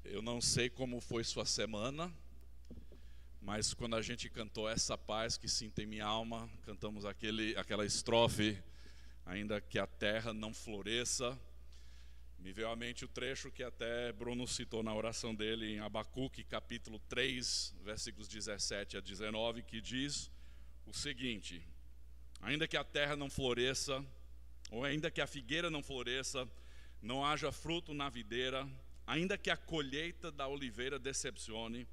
Eu não sei como foi sua semana, mas quando a gente cantou Essa Paz que Sinto em Minha Alma, cantamos aquela estrofe, ainda que a terra não floresça, me veio à mente o trecho que até Bruno citou na oração dele em Abacuque, capítulo 3, versículos 17 a 19, que diz o seguinte: ainda que a terra não floresça, ou ainda que a figueira não floresça, não haja fruto na videira, ainda que a colheita da oliveira decepcione,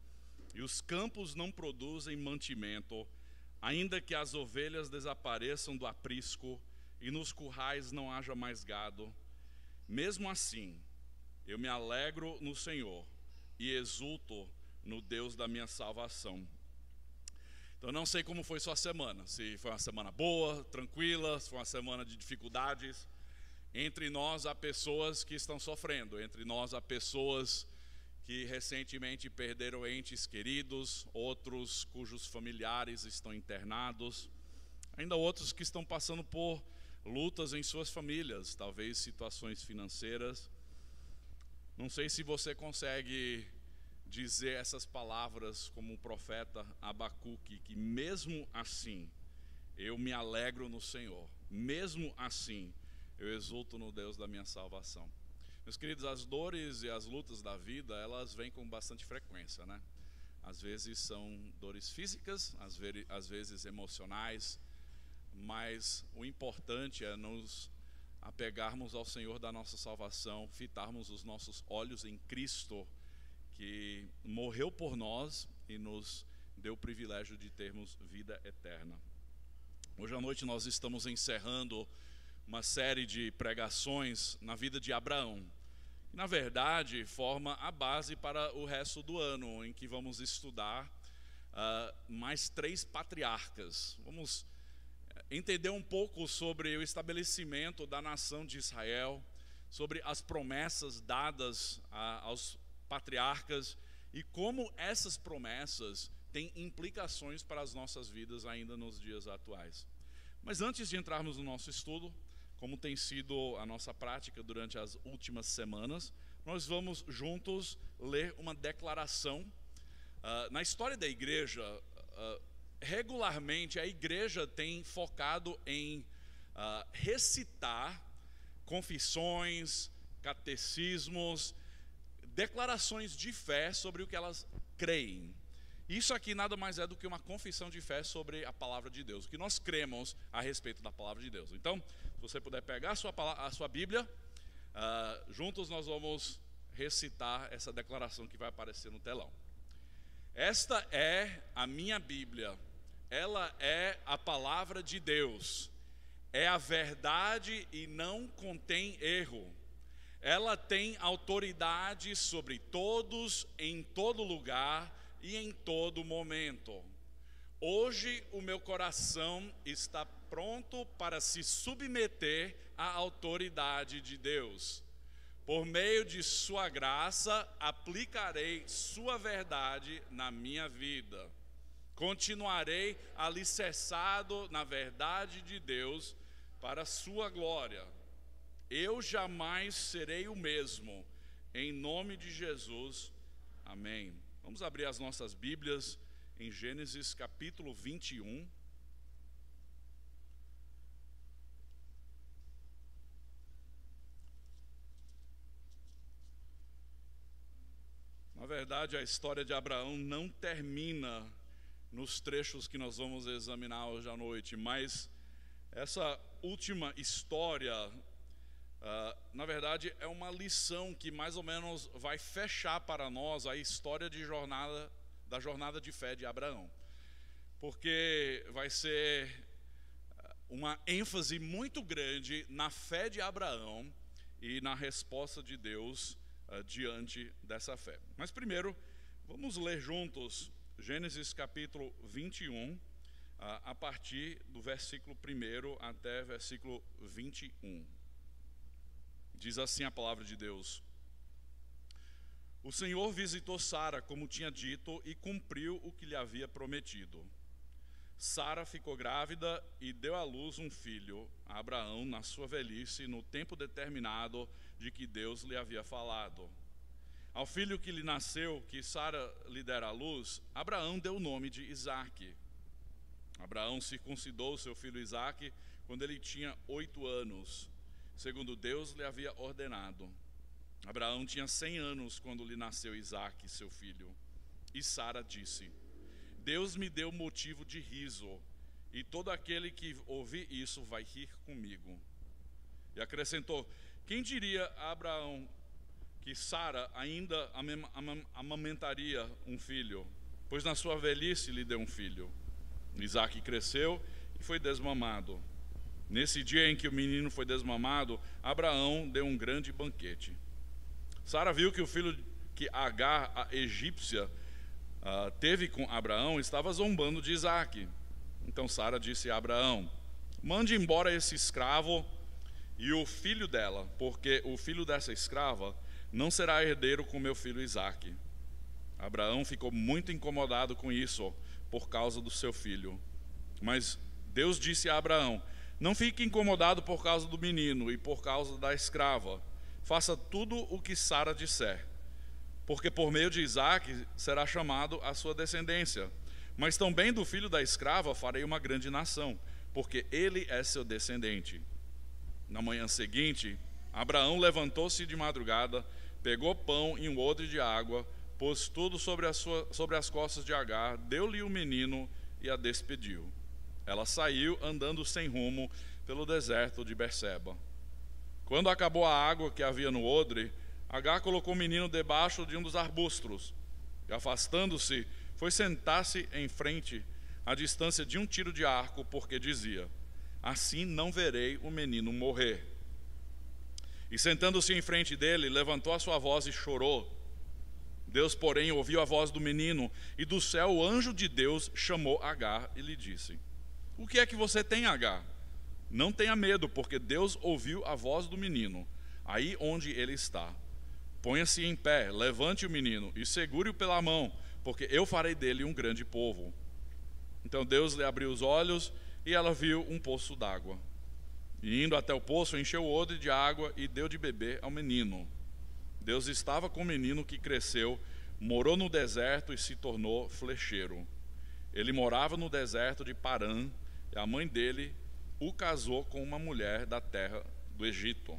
e os campos não produzem mantimento, ainda que as ovelhas desapareçam do aprisco, e nos currais não haja mais gado, mesmo assim, eu me alegro no Senhor, e exulto no Deus da minha salvação. Então eu não sei como foi sua semana, se foi uma semana boa, tranquila, se foi uma semana de dificuldades. Entre nós há pessoas que estão sofrendo, entre nós há pessoas que recentemente perderam entes queridos, outros cujos familiares estão internados, ainda outros que estão passando por lutas em suas famílias, talvez situações financeiras. Não sei se você consegue dizer essas palavras como o profeta Abacuque, que mesmo assim eu me alegro no Senhor, mesmo assim eu exulto no Deus da minha salvação. Meus queridos, as dores e as lutas da vida, elas vêm com bastante frequência, né? Às vezes são dores físicas, às vezes emocionais, mas o importante é nos apegarmos ao Senhor da nossa salvação, fitarmos os nossos olhos em Cristo, que morreu por nós e nos deu o privilégio de termos vida eterna. Hoje à noite nós estamos encerrando uma série de pregações na vida de Abraão, que na verdade forma a base para o resto do ano, em que vamos estudar mais 3 patriarcas. Vamos entender um pouco sobre o estabelecimento da nação de Israel, sobre as promessas dadas aos patriarcas e como essas promessas têm implicações para as nossas vidas ainda nos dias atuais. Mas antes de entrarmos no nosso estudo, como tem sido a nossa prática durante as últimas semanas, nós vamos juntos ler uma declaração. Na história da igreja, regularmente a igreja tem focado em recitar confissões, catecismos, declarações de fé sobre o que elas creem. Isso aqui nada mais é do que uma confissão de fé sobre a palavra de Deus, o que nós cremos a respeito da palavra de Deus. Então, se você puder pegar a sua Bíblia, juntos nós vamos recitar essa declaração que vai aparecer no telão. Esta é a minha Bíblia, ela é a palavra de Deus, é a verdade e não contém erro. Ela tem autoridade sobre todos, em todo lugar e em todo momento. Hoje o meu coração está pronto para se submeter à autoridade de Deus. Por meio de sua graça, aplicarei sua verdade na minha vida. Continuarei alicerçado na verdade de Deus para a sua glória. Eu jamais serei o mesmo, em nome de Jesus, amém. Vamos abrir as nossas Bíblias em Gênesis capítulo 21. Na verdade, a história de Abraão não termina nos trechos que nós vamos examinar hoje à noite, mas essa última história, na verdade, é uma lição que mais ou menos vai fechar para nós a história da jornada de fé de Abraão. Porque vai ser uma ênfase muito grande na fé de Abraão e na resposta de Deus diante dessa fé. Mas primeiro, vamos ler juntos Gênesis capítulo 21, a partir do versículo 1 até versículo 21. Diz assim a palavra de Deus: O Senhor visitou Sara como tinha dito e cumpriu o que lhe havia prometido. Sara ficou grávida e deu à luz um filho a Abraão na sua velhice, no tempo determinado de que Deus lhe havia falado. Ao filho que lhe nasceu, que Sara lhe dera à luz, Abraão deu o nome de Isaque. Abraão circuncidou seu filho Isaque quando ele tinha 8 anos, segundo Deus lhe havia ordenado. Abraão tinha 100 anos quando lhe nasceu Isaque, seu filho. E Sara disse: Deus me deu motivo de riso, e todo aquele que ouvir isso vai rir comigo. E acrescentou: quem diria a Abraão que Sara ainda amamentaria um filho, pois na sua velhice lhe deu um filho. Isaque cresceu e foi desmamado. Nesse dia em que o menino foi desmamado, Abraão deu um grande banquete. Sara viu que o filho que Agar, a egípcia, teve com Abraão estava zombando de Isaque. Então Sara disse a Abraão: mande embora esse escravo e o filho dela, porque o filho dessa escrava não será herdeiro com meu filho Isaque. Abraão ficou muito incomodado com isso por causa do seu filho. Mas Deus disse a Abraão: não fique incomodado por causa do menino e por causa da escrava. Faça tudo o que Sara disser, porque por meio de Isaque será chamado a sua descendência. Mas também do filho da escrava farei uma grande nação, porque ele é seu descendente. Na manhã seguinte, Abraão levantou-se de madrugada, pegou pão e um odre de água, pôs tudo sobre as costas de Agar, deu-lhe o menino e a despediu. Ela saiu andando sem rumo pelo deserto de Berseba. Quando acabou a água que havia no odre, Agar colocou o menino debaixo de um dos arbustos e, afastando-se, foi sentar-se em frente, à distância de um tiro de arco, porque dizia: assim não verei o menino morrer. E sentando-se em frente dele, levantou a sua voz e chorou. Deus, porém, ouviu a voz do menino, e do céu o anjo de Deus chamou Agar e lhe disse: o que é que você tem, Agar? Não tenha medo, porque Deus ouviu a voz do menino, aí onde ele está. Ponha-se em pé, levante o menino e segure-o pela mão, porque eu farei dele um grande povo. Então Deus lhe abriu os olhos e ela viu um poço d'água. E indo até o poço, encheu o odre de água e deu de beber ao menino. Deus estava com o menino que cresceu, morou no deserto e se tornou flecheiro. Ele morava no deserto de Parã, e a mãe dele o casou com uma mulher da terra do Egito.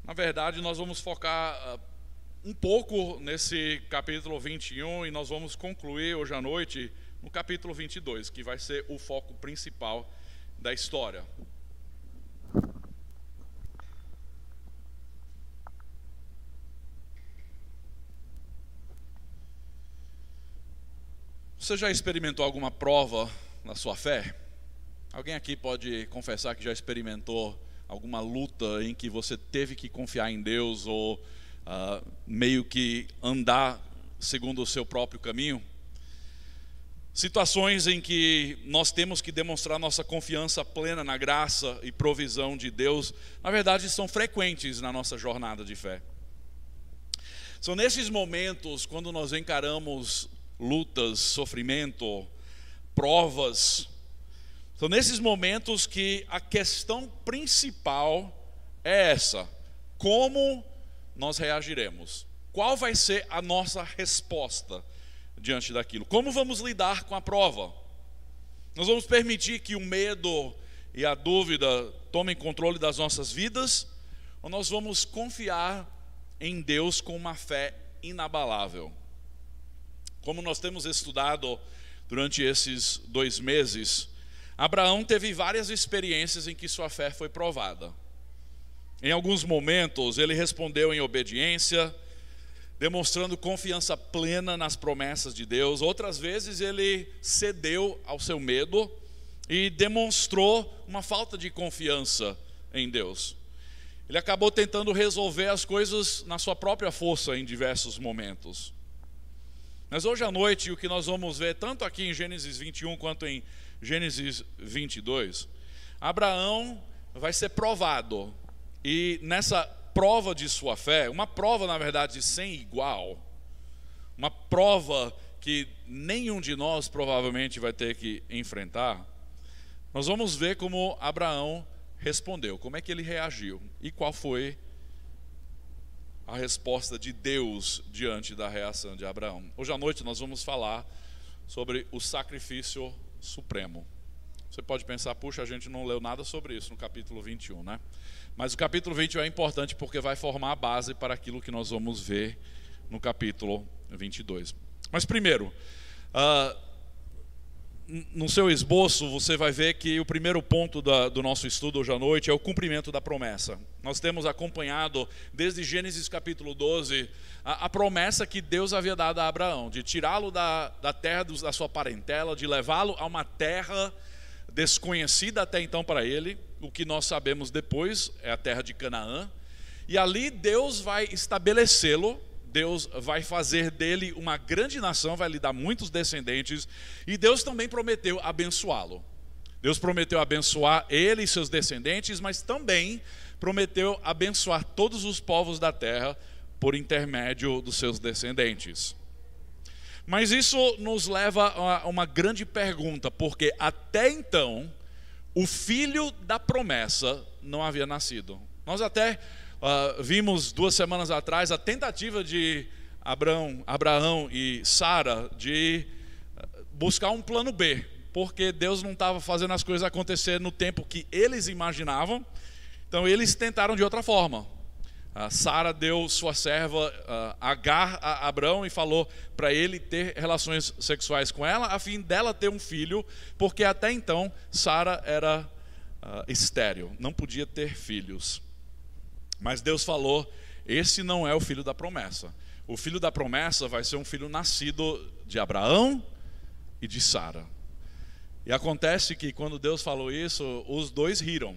Na verdade, nós vamos focar um pouco nesse capítulo 21 e nós vamos concluir hoje à noite no capítulo 22, que vai ser o foco principal da história. Você já experimentou alguma prova na sua fé? Alguém aqui pode confessar que já experimentou alguma luta em que você teve que confiar em Deus ou meio que andar segundo o seu próprio caminho? Situações em que nós temos que demonstrar nossa confiança plena na graça e provisão de Deus, na verdade são frequentes na nossa jornada de fé. São nesses momentos, quando nós encaramos lutas, sofrimento, provas, são nesses momentos que a questão principal é essa: como nós reagiremos? Qual vai ser a nossa resposta diante daquilo? Como vamos lidar com a prova? Nós vamos permitir que o medo e a dúvida tomem controle das nossas vidas? Ou nós vamos confiar em Deus com uma fé inabalável? Como nós temos estudado durante esses 2 meses, Abraão teve várias experiências em que sua fé foi provada. Em alguns momentos ele respondeu em obediência, demonstrando confiança plena nas promessas de Deus. Outras vezes ele cedeu ao seu medo e demonstrou uma falta de confiança em Deus. Ele acabou tentando resolver as coisas na sua própria força em diversos momentos. Mas hoje à noite o que nós vamos ver, tanto aqui em Gênesis 21 quanto em Gênesis 22, Abraão vai ser provado. E nessa prova de sua fé, uma prova na verdade sem igual, uma prova que nenhum de nós provavelmente vai ter que enfrentar, nós vamos ver como Abraão respondeu, como é que ele reagiu e qual foi a resposta de Deus diante da reação de Abraão. Hoje à noite nós vamos falar sobre o sacrifício supremo. Você pode pensar, puxa, a gente não leu nada sobre isso no capítulo 21, né? Mas o capítulo 21 é importante porque vai formar a base para aquilo que nós vamos ver no capítulo 22. Mas primeiro, no seu esboço você vai ver que o primeiro ponto do nosso estudo hoje à noite é o cumprimento da promessa. Nós temos acompanhado desde Gênesis capítulo 12 a promessa que Deus havia dado a Abraão, de tirá-lo da terra da sua parentela, de levá-lo a uma terra desconhecida até então para ele. O que nós sabemos depois é a terra de Canaã, e ali Deus vai estabelecê-lo. Deus vai fazer dele uma grande nação, vai lhe dar muitos descendentes, e Deus também prometeu abençoá-lo. Deus prometeu abençoar ele e seus descendentes, mas também prometeu abençoar todos os povos da terra por intermédio dos seus descendentes. Mas isso nos leva a uma grande pergunta, porque até então o filho da promessa não havia nascido. Nós até vimos 2 semanas atrás a tentativa de Abraão e Sara de buscar um plano B, porque Deus não estava fazendo as coisas acontecer no tempo que eles imaginavam. Então eles tentaram de outra forma. Sara deu sua serva Agar a Abraão e falou para ele ter relações sexuais com ela, a fim dela ter um filho, porque até então Sara era estéril, não podia ter filhos. Mas Deus falou, esse não é o filho da promessa. O filho da promessa vai ser um filho nascido de Abraão e de Sara. E acontece que quando Deus falou isso, os dois riram.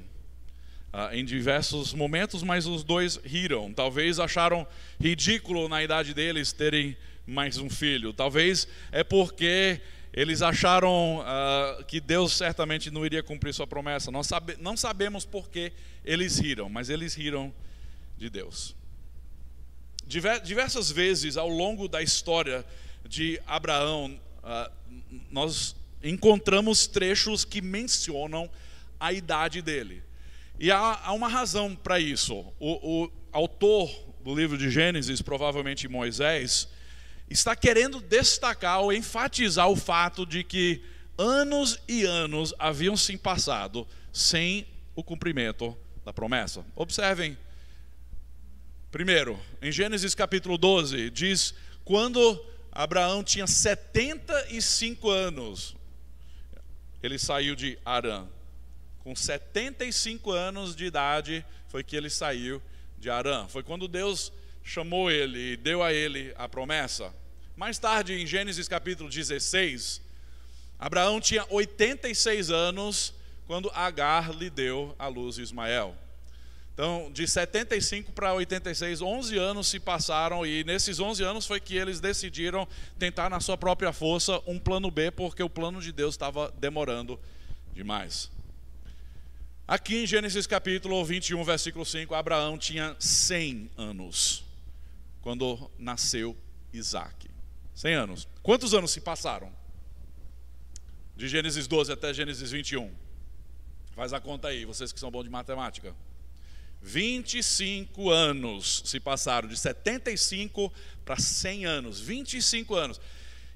Em diversos momentos, mas os dois riram. Talvez acharam ridículo na idade deles terem mais um filho. Talvez é porque eles acharam que Deus certamente não iria cumprir sua promessa. Nós não sabemos por que eles riram, mas eles riram de Deus. Diversas vezes ao longo da história de Abraão, nós encontramos trechos que mencionam a idade dele. E há uma razão para isso. O autor do livro de Gênesis, provavelmente Moisés, está querendo destacar ou enfatizar o fato de que anos e anos haviam se passado sem o cumprimento da promessa. Observem. Primeiro, em Gênesis capítulo 12, diz quando Abraão tinha 75 anos, ele saiu de Harã. Com 75 anos de idade foi que ele saiu de Harã. Foi quando Deus chamou ele e deu a ele a promessa. Mais tarde, em Gênesis capítulo 16, Abraão tinha 86 anos quando Agar lhe deu à luz Ismael. Então, de 75 para 86, 11 anos se passaram, e nesses 11 anos foi que eles decidiram tentar na sua própria força um plano B, porque o plano de Deus estava demorando demais. Aqui em Gênesis capítulo 21, versículo 5, Abraão tinha 100 anos quando nasceu Isaac. 100 anos. Quantos anos se passaram? De Gênesis 12 até Gênesis 21. Faz a conta aí, vocês que são bons de matemática. 25 anos se passaram, de 75 para 100 anos. 25 anos.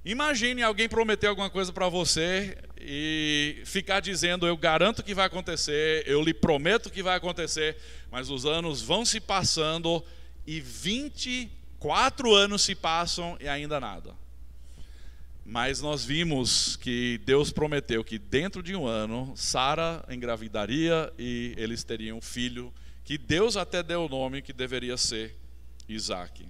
Imagine alguém prometer alguma coisa para você e ficar dizendo, eu garanto que vai acontecer, eu lhe prometo que vai acontecer, mas os anos vão se passando e 24 anos se passam e ainda nada. Mas nós vimos que Deus prometeu que dentro de um ano Sara engravidaria e eles teriam um filho, que Deus até deu o nome que deveria ser Isaac.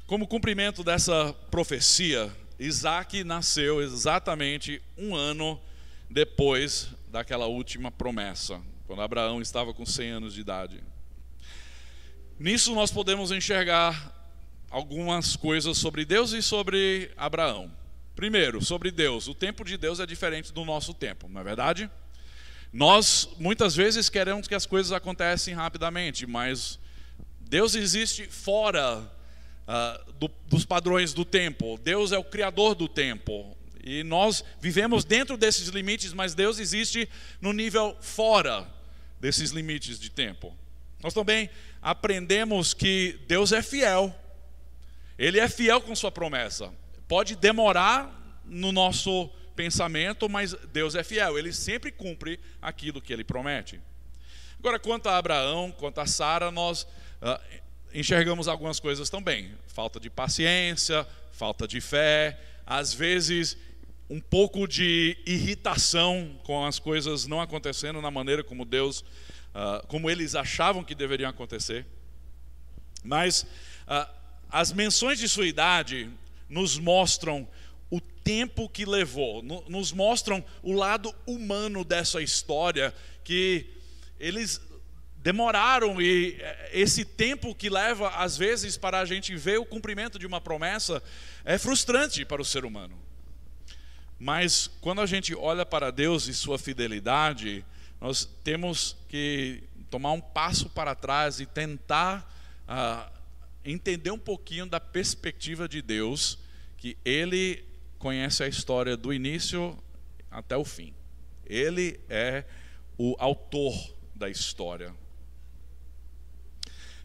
Como cumprimento dessa profecia, Isaac nasceu exatamente um ano depois daquela última promessa, quando Abraão estava com 100 anos de idade. Nisso nós podemos enxergar algumas coisas sobre Deus e sobre Abraão. Primeiro, sobre Deus. O tempo de Deus é diferente do nosso tempo, não é verdade? Nós muitas vezes queremos que as coisas acontecem rapidamente, mas Deus existe fora dos padrões do tempo. Deus é o criador do tempo. E nós vivemos dentro desses limites, mas Deus existe no nível fora desses limites de tempo. Nós também aprendemos que Deus é fiel. Ele é fiel com sua promessa. Pode demorar no nosso pensamento, mas Deus é fiel. Ele sempre cumpre aquilo que Ele promete. Agora, quanto a Abraão, quanto a Sara, nós enxergamos algumas coisas também. Falta de paciência, falta de fé, às vezes um pouco de irritação com as coisas não acontecendo na maneira como Deus, como eles achavam que deveriam acontecer. Mas as menções de sua idade nos mostram o tempo que levou, nos mostram o lado humano dessa história, que eles demoraram, e esse tempo que leva às vezes para a gente ver o cumprimento de uma promessa é frustrante para o ser humano. Mas quando a gente olha para Deus e sua fidelidade, nós temos que tomar um passo para trás e tentar entender um pouquinho da perspectiva de Deus, que Ele conhece a história do início até o fim. Ele é o autor da história.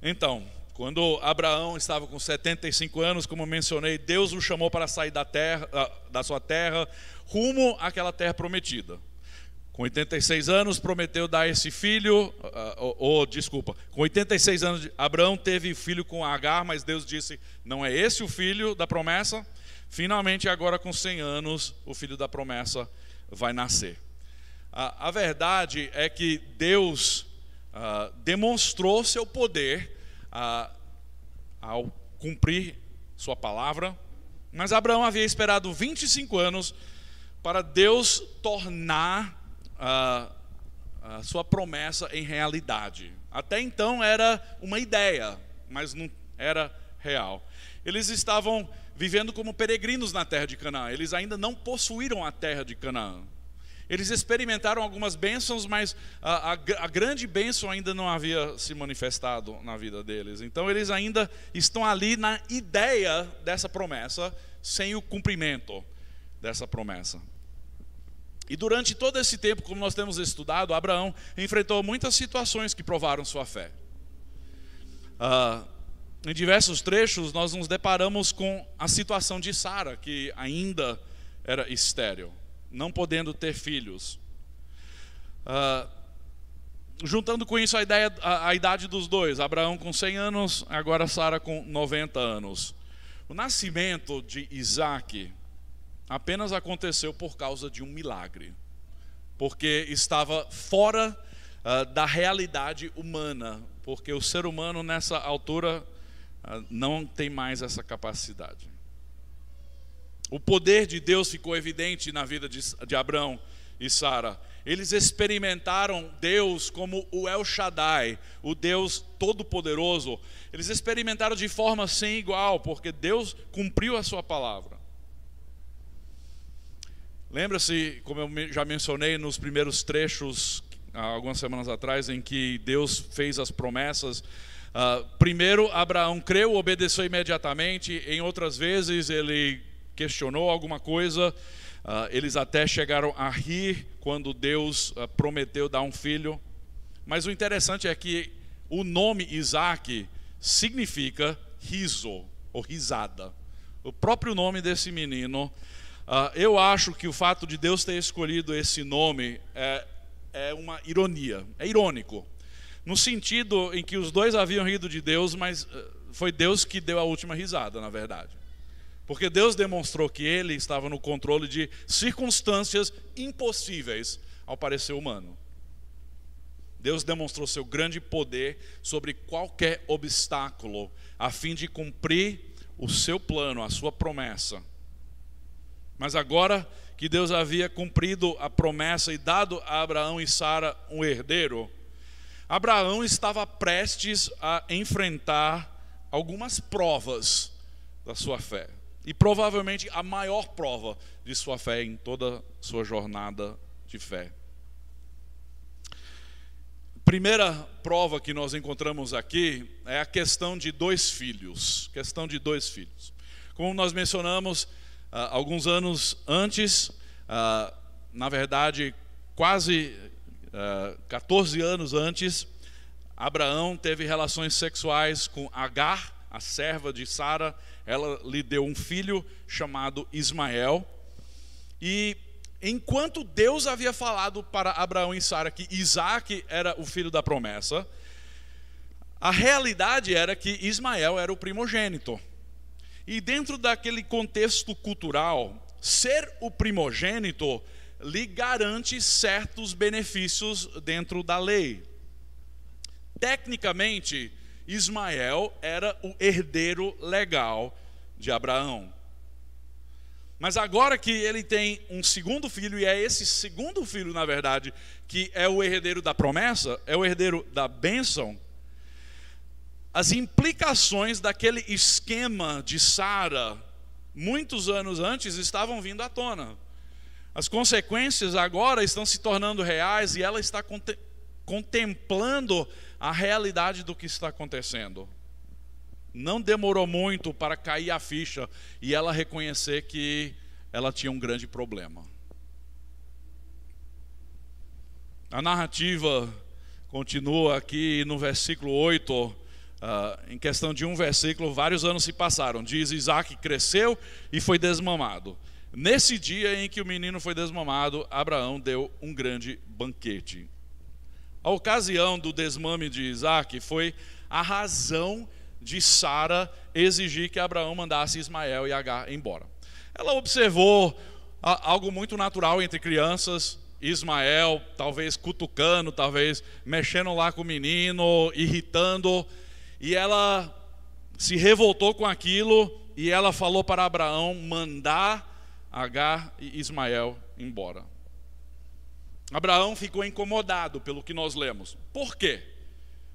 Então, quando Abraão estava com 75 anos, como mencionei, Deus o chamou para sair da sua terra, rumo àquela terra prometida. Com 86 anos, prometeu dar esse filho, com 86 anos, Abraão teve filho com Agar, mas Deus disse, não é esse o filho da promessa. Finalmente, agora com 100 anos, o filho da promessa vai nascer. A verdade é que Deus demonstrou seu poder ao cumprir sua palavra, mas Abraão havia esperado 25 anos para Deus tornar a sua promessa em realidade. Até então era uma ideia, mas não era real. Eles estavam vivendo como peregrinos na terra de Canaã. Eles ainda não possuíram a terra de Canaã. Eles experimentaram algumas bênçãos, mas a grande bênção ainda não havia se manifestado na vida deles. Então eles ainda estão ali na ideia dessa promessa, sem o cumprimento dessa promessa. E durante todo esse tempo, como nós temos estudado, Abraão enfrentou muitas situações que provaram sua fé. Em diversos trechos, nós nos deparamos com a situação de Sara, que ainda era estéril, não podendo ter filhos. Juntando com isso a idade dos dois, Abraão com 100 anos, agora Sara com 90 anos. O nascimento de Isaac apenas aconteceu por causa de um milagre, porque estava fora da realidade humana, porque o ser humano nessa altura não tem mais essa capacidade. O poder de Deus ficou evidente na vida de Abraão e Sara. Eles experimentaram Deus como o El Shaddai, o Deus Todo-Poderoso. Eles experimentaram de forma sem igual, porque Deus cumpriu a sua palavra. Lembra-se, como eu já mencionei nos primeiros trechos, algumas semanas atrás, em que Deus fez as promessas. Primeiro, Abraão creu, obedeceu imediatamente. Em outras vezes, ele questionou alguma coisa. Eles até chegaram a rir quando Deus prometeu dar um filho. Mas o interessante é que o nome Isaac significa riso, ou risada. O próprio nome desse menino. Eu acho que o fato de Deus ter escolhido esse nome é uma ironia, é irônico. No sentido em que os dois haviam rido de Deus, mas foi Deus que deu a última risada, na verdade. Porque Deus demonstrou que Ele estava no controle de circunstâncias impossíveis ao parecer humano. Deus demonstrou seu grande poder sobre qualquer obstáculo, a fim de cumprir o seu plano, a sua promessa. Mas agora que Deus havia cumprido a promessa e dado a Abraão e Sara um herdeiro, Abraão estava prestes a enfrentar algumas provas da sua fé. E provavelmente a maior prova de sua fé em toda a sua jornada de fé. Primeira prova que nós encontramos aqui é a questão de dois filhos. Como nós mencionamos alguns anos antes, na verdade, quase 14 anos antes, Abraão teve relações sexuais com Agar, a serva de Sara. Ela lhe deu um filho chamado Ismael. E enquanto Deus havia falado para Abraão e Sara que Isaac era o filho da promessa, a realidade era que Ismael era o primogênito. E dentro daquele contexto cultural, ser o primogênito lhe garante certos benefícios dentro da lei. Tecnicamente, Ismael era o herdeiro legal de Abraão. Mas agora que ele tem um segundo filho, e é esse segundo filho, na verdade, que é o herdeiro da promessa, é o herdeiro da bênção, as implicações daquele esquema de Sara, muitos anos antes, estavam vindo à tona. As consequências agora estão se tornando reais e ela está contemplando a realidade do que está acontecendo. Não demorou muito para cair a ficha e ela reconhecer que ela tinha um grande problema. A narrativa continua aqui no versículo 8. Em questão de um versículo, vários anos se passaram. Diz: Isaac cresceu e foi desmamado. Nesse dia em que o menino foi desmamado, Abraão deu um grande banquete. A ocasião do desmame de Isaac foi a razão de Sara exigir que Abraão mandasse Ismael e Agar embora. Ela observou algo muito natural entre crianças. Ismael talvez cutucando, talvez mexendo lá com o menino, irritando. E ela se revoltou com aquilo e ela falou para Abraão mandar Agar e Ismael embora. Abraão ficou incomodado pelo que nós lemos. Por quê?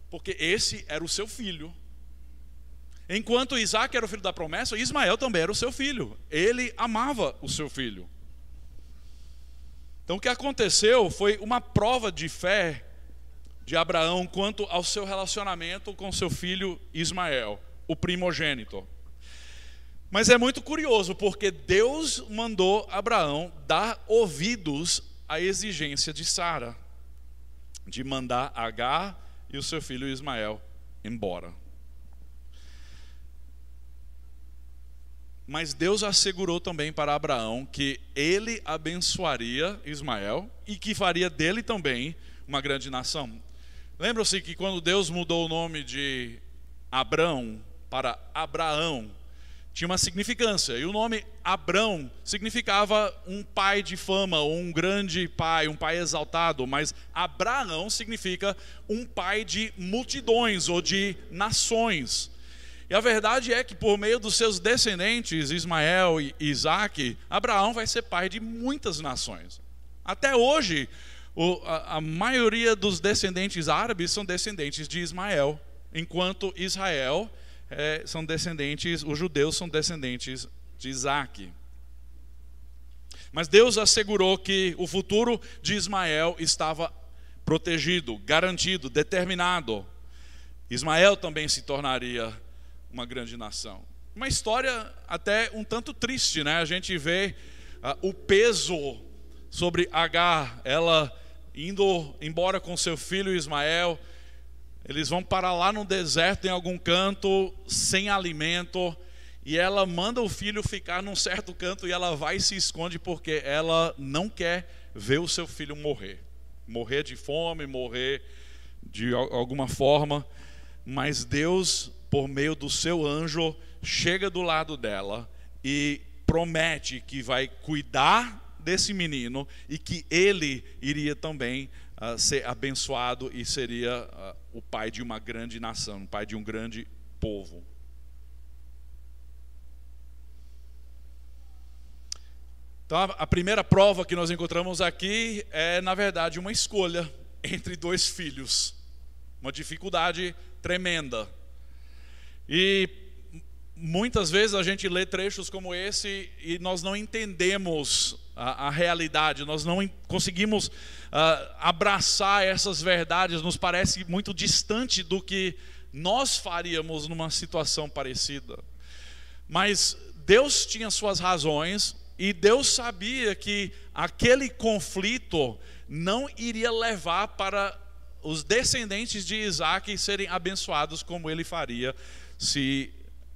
Porque esse era o seu filho. Enquanto Isaac era o filho da promessa, Ismael também era o seu filho. Ele amava o seu filho. Então o que aconteceu foi uma prova de fé de Abraão quanto ao seu relacionamento com seu filho Ismael, o primogênito. Mas é muito curioso, porque Deus mandou Abraão dar ouvidos à exigência de Sara, de mandar Agar e o seu filho Ismael embora. Mas Deus assegurou também para Abraão que ele abençoaria Ismael e que faria dele também uma grande nação. Lembram-se que quando Deus mudou o nome de Abrão para Abraão, tinha uma significância. E o nome Abrão significava um pai de fama, ou um grande pai, um pai exaltado. Mas Abraão significa um pai de multidões ou de nações. E a verdade é que por meio dos seus descendentes, Ismael e Isaac, Abraão vai ser pai de muitas nações. Até hoje, a maioria dos descendentes árabes são descendentes de Ismael, enquanto Israel são descendentes, os judeus são descendentes de Isaac. Mas Deus assegurou que o futuro de Ismael estava protegido, garantido, determinado. Ismael também se tornaria uma grande nação. Uma história até um tanto triste, né? A gente vê o peso sobre Agar, ela indo embora com seu filho Ismael. Eles vão para lá no deserto, em algum canto, sem alimento, e ela manda o filho ficar num certo canto e ela vai e se esconde porque ela não quer ver o seu filho morrer. Morrer de fome, morrer de alguma forma. Mas Deus, por meio do seu anjo, chega do lado dela e promete que vai cuidar desse menino e que ele iria também ser abençoado e seria o pai de uma grande nação, o pai de um grande povo. Então a primeira prova que nós encontramos aqui é, na verdade, uma escolha entre dois filhos. Uma dificuldade tremenda. E muitas vezes a gente lê trechos como esse e nós não entendemos a realidade, nós não conseguimos abraçar essas verdades, nos parece muito distante do que nós faríamos numa situação parecida. Mas Deus tinha suas razões e Deus sabia que aquele conflito não iria levar para os descendentes de Isaac serem abençoados como ele faria se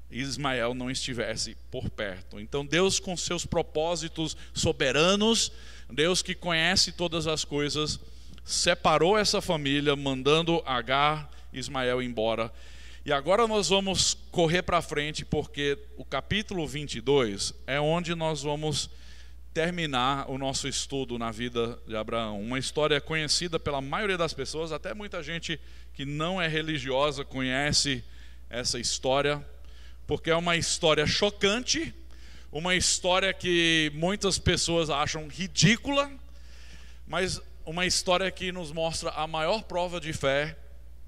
Ismael não estivesse por perto. Então Deus, com seus propósitos soberanos, Deus que conhece todas as coisas, separou essa família, mandando Agar e Ismael embora. E agora nós vamos correr para frente, porque o capítulo 22 é onde nós vamos terminar o nosso estudo na vida de Abraão. Uma história conhecida pela maioria das pessoas, até muita gente que não é religiosa conhece essa história, porque é uma história chocante, uma história que muitas pessoas acham ridícula, mas uma história que nos mostra a maior prova de fé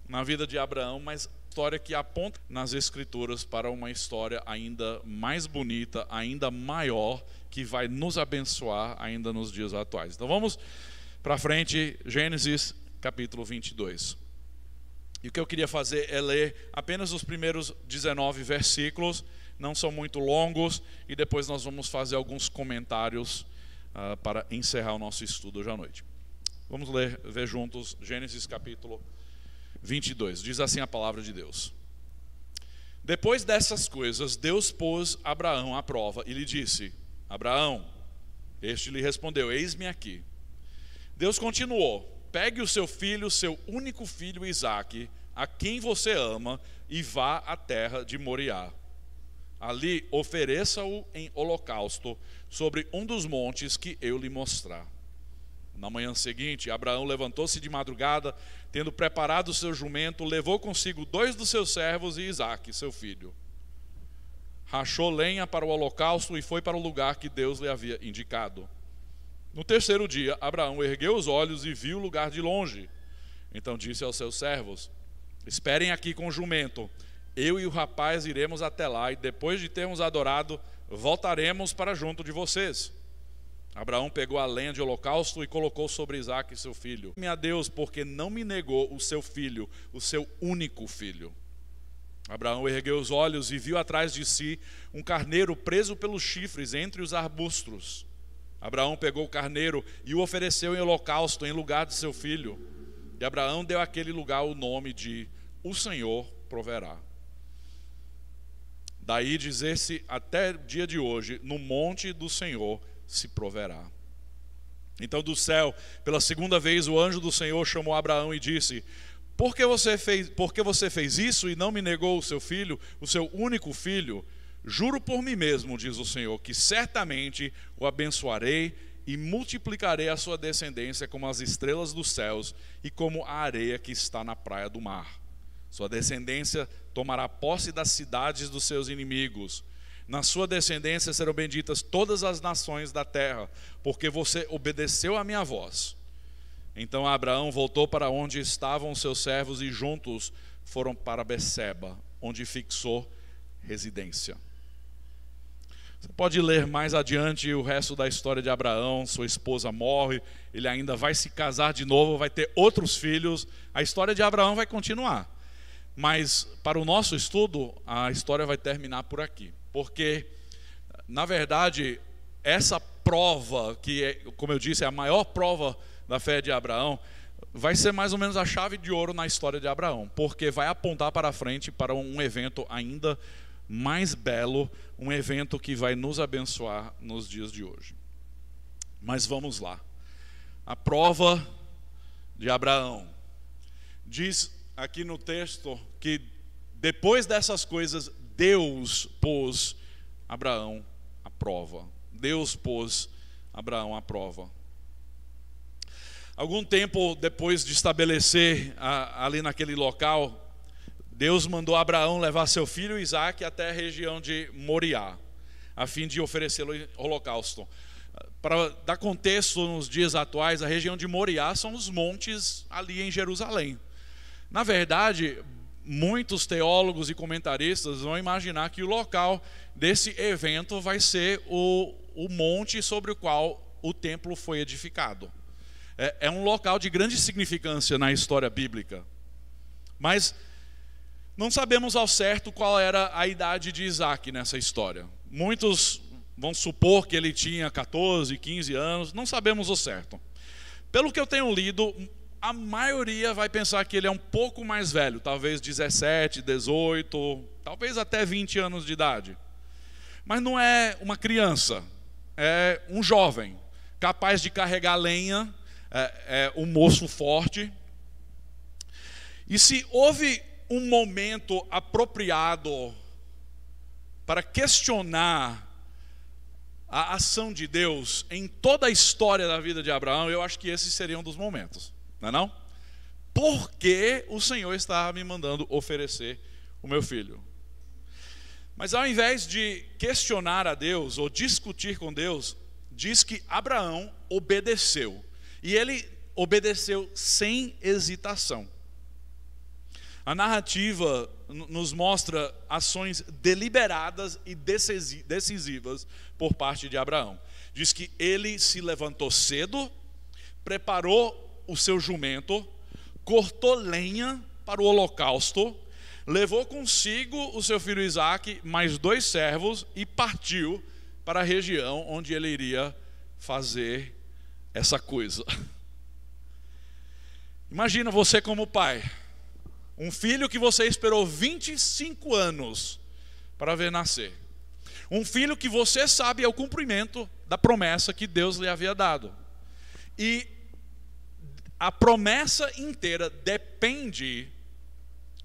na vida de Abraão, mas história que aponta nas Escrituras para uma história ainda mais bonita, ainda maior, que vai nos abençoar ainda nos dias atuais. Então vamos para frente, Gênesis capítulo 22. E o que eu queria fazer é ler apenas os primeiros 19 versículos, não são muito longos, e depois nós vamos fazer alguns comentários para encerrar o nosso estudo hoje à noite. Vamos ver juntos Gênesis capítulo 22. Diz assim a palavra de Deus. Depois dessas coisas, Deus pôs Abraão à prova e lhe disse: Abraão. Este lhe respondeu: eis-me aqui. Deus continuou: pegue o seu filho, seu único filho Isaque, a quem você ama, e vá à terra de Moriá. Ali ofereça-o em holocausto sobre um dos montes que eu lhe mostrar. Na manhã seguinte, Abraão levantou-se de madrugada, tendo preparado o seu jumento, levou consigo 2 dos seus servos e Isaque, seu filho. Rachou lenha para o holocausto e foi para o lugar que Deus lhe havia indicado. No terceiro dia, Abraão ergueu os olhos e viu o lugar de longe. Então disse aos seus servos: esperem aqui com o jumento, eu e o rapaz iremos até lá, e depois de termos adorado, voltaremos para junto de vocês. Abraão pegou a lenha de holocausto e colocou sobre Isaque, seu filho. A Deus, porque não me negou o seu filho, o seu único filho. Abraão ergueu os olhos e viu atrás de si um carneiro preso pelos chifres entre os arbustos. Abraão pegou o carneiro e o ofereceu em holocausto em lugar de seu filho. E Abraão deu àquele lugar o nome de O Senhor Proverá. Daí dizer-se até o dia de hoje: no monte do Senhor se proverá. Então do céu, pela segunda vez, o anjo do Senhor chamou Abraão e disse: por que você fez isso e não me negou o seu filho, o seu único filho? Juro por mim mesmo, diz o Senhor, que certamente o abençoarei e multiplicarei a sua descendência como as estrelas dos céus e como a areia que está na praia do mar. Sua descendência tomará posse das cidades dos seus inimigos. Na sua descendência serão benditas todas as nações da terra, porque você obedeceu à minha voz. Então Abraão voltou para onde estavam os seus servos e juntos foram para Beceba, onde fixou residência. Você pode ler mais adiante o resto da história de Abraão. Sua esposa morre, ele ainda vai se casar de novo, vai ter outros filhos. A história de Abraão vai continuar. Mas para o nosso estudo, a história vai terminar por aqui. Porque, na verdade, essa prova, que é, como eu disse, é a maior prova da fé de Abraão, vai ser mais ou menos a chave de ouro na história de Abraão. Porque vai apontar para frente para um evento ainda mais belo, um evento que vai nos abençoar nos dias de hoje. Mas vamos lá. A prova de Abraão. Diz aqui no texto que depois dessas coisas, Deus pôs Abraão à prova. Deus pôs Abraão à prova. Algum tempo depois de estabelecer ali naquele local, Deus mandou Abraão levar seu filho Isaque até a região de Moriá, a fim de oferecê-lo em holocausto. Para dar contexto nos dias atuais, a região de Moriá são os montes ali em Jerusalém. Na verdade, muitos teólogos e comentaristas vão imaginar que o local desse evento vai ser o monte sobre o qual o templo foi edificado. É um local de grande significância na história bíblica. Mas não sabemos ao certo qual era a idade de Isaque nessa história. Muitos vão supor que ele tinha 14, 15 anos, não sabemos o certo. Pelo que eu tenho lido, a maioria vai pensar que ele é um pouco mais velho, talvez 17, 18, talvez até 20 anos de idade. Mas não é uma criança, é um jovem, capaz de carregar lenha, é um moço forte. E se houve um momento apropriado para questionar a ação de Deus em toda a história da vida de Abraão, eu acho que esse seria um dos momentos, não é não? Por que o Senhor está me mandando oferecer o meu filho? Mas ao invés de questionar a Deus ou discutir com Deus, diz que Abraão obedeceu. E ele obedeceu sem hesitação. A narrativa nos mostra ações deliberadas e decisivas por parte de Abraão. Diz que ele se levantou cedo, preparou o seu jumento, cortou lenha para o holocausto, levou consigo o seu filho Isaque, mais 2 servos, e partiu para a região onde ele iria fazer essa coisa. Imagina você como pai, um filho que você esperou 25 anos para ver nascer. Um filho que você sabe é o cumprimento da promessa que Deus lhe havia dado. E a promessa inteira depende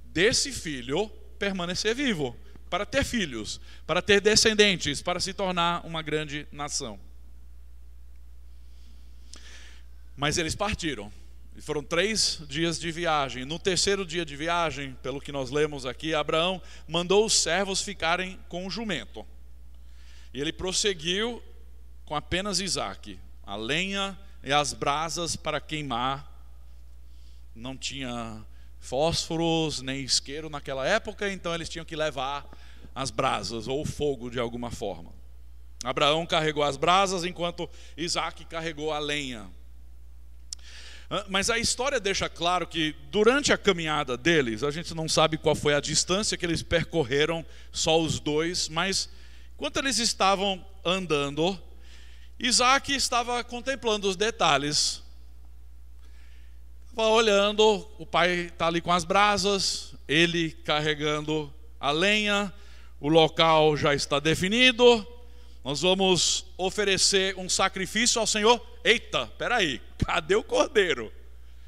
desse filho permanecer vivo, para ter filhos, para ter descendentes, para se tornar uma grande nação. Mas eles partiram. E foram 3 dias de viagem. No 3º dia de viagem, pelo que nós lemos aqui, Abraão mandou os servos ficarem com o jumento. E ele prosseguiu com apenas Isaque, a lenha e as brasas para queimar. Não tinha fósforos nem isqueiro naquela época, então eles tinham que levar as brasas ou o fogo de alguma forma. Abraão carregou as brasas enquanto Isaque carregou a lenha. Mas a história deixa claro que durante a caminhada deles, a gente não sabe qual foi a distância que eles percorreram, só os 2, mas enquanto eles estavam andando, Isaque estava contemplando os detalhes. Estava olhando, o pai está ali com as brasas, ele carregando a lenha, o local já está definido, nós vamos oferecer um sacrifício ao Senhor. Eita, peraí, cadê o cordeiro?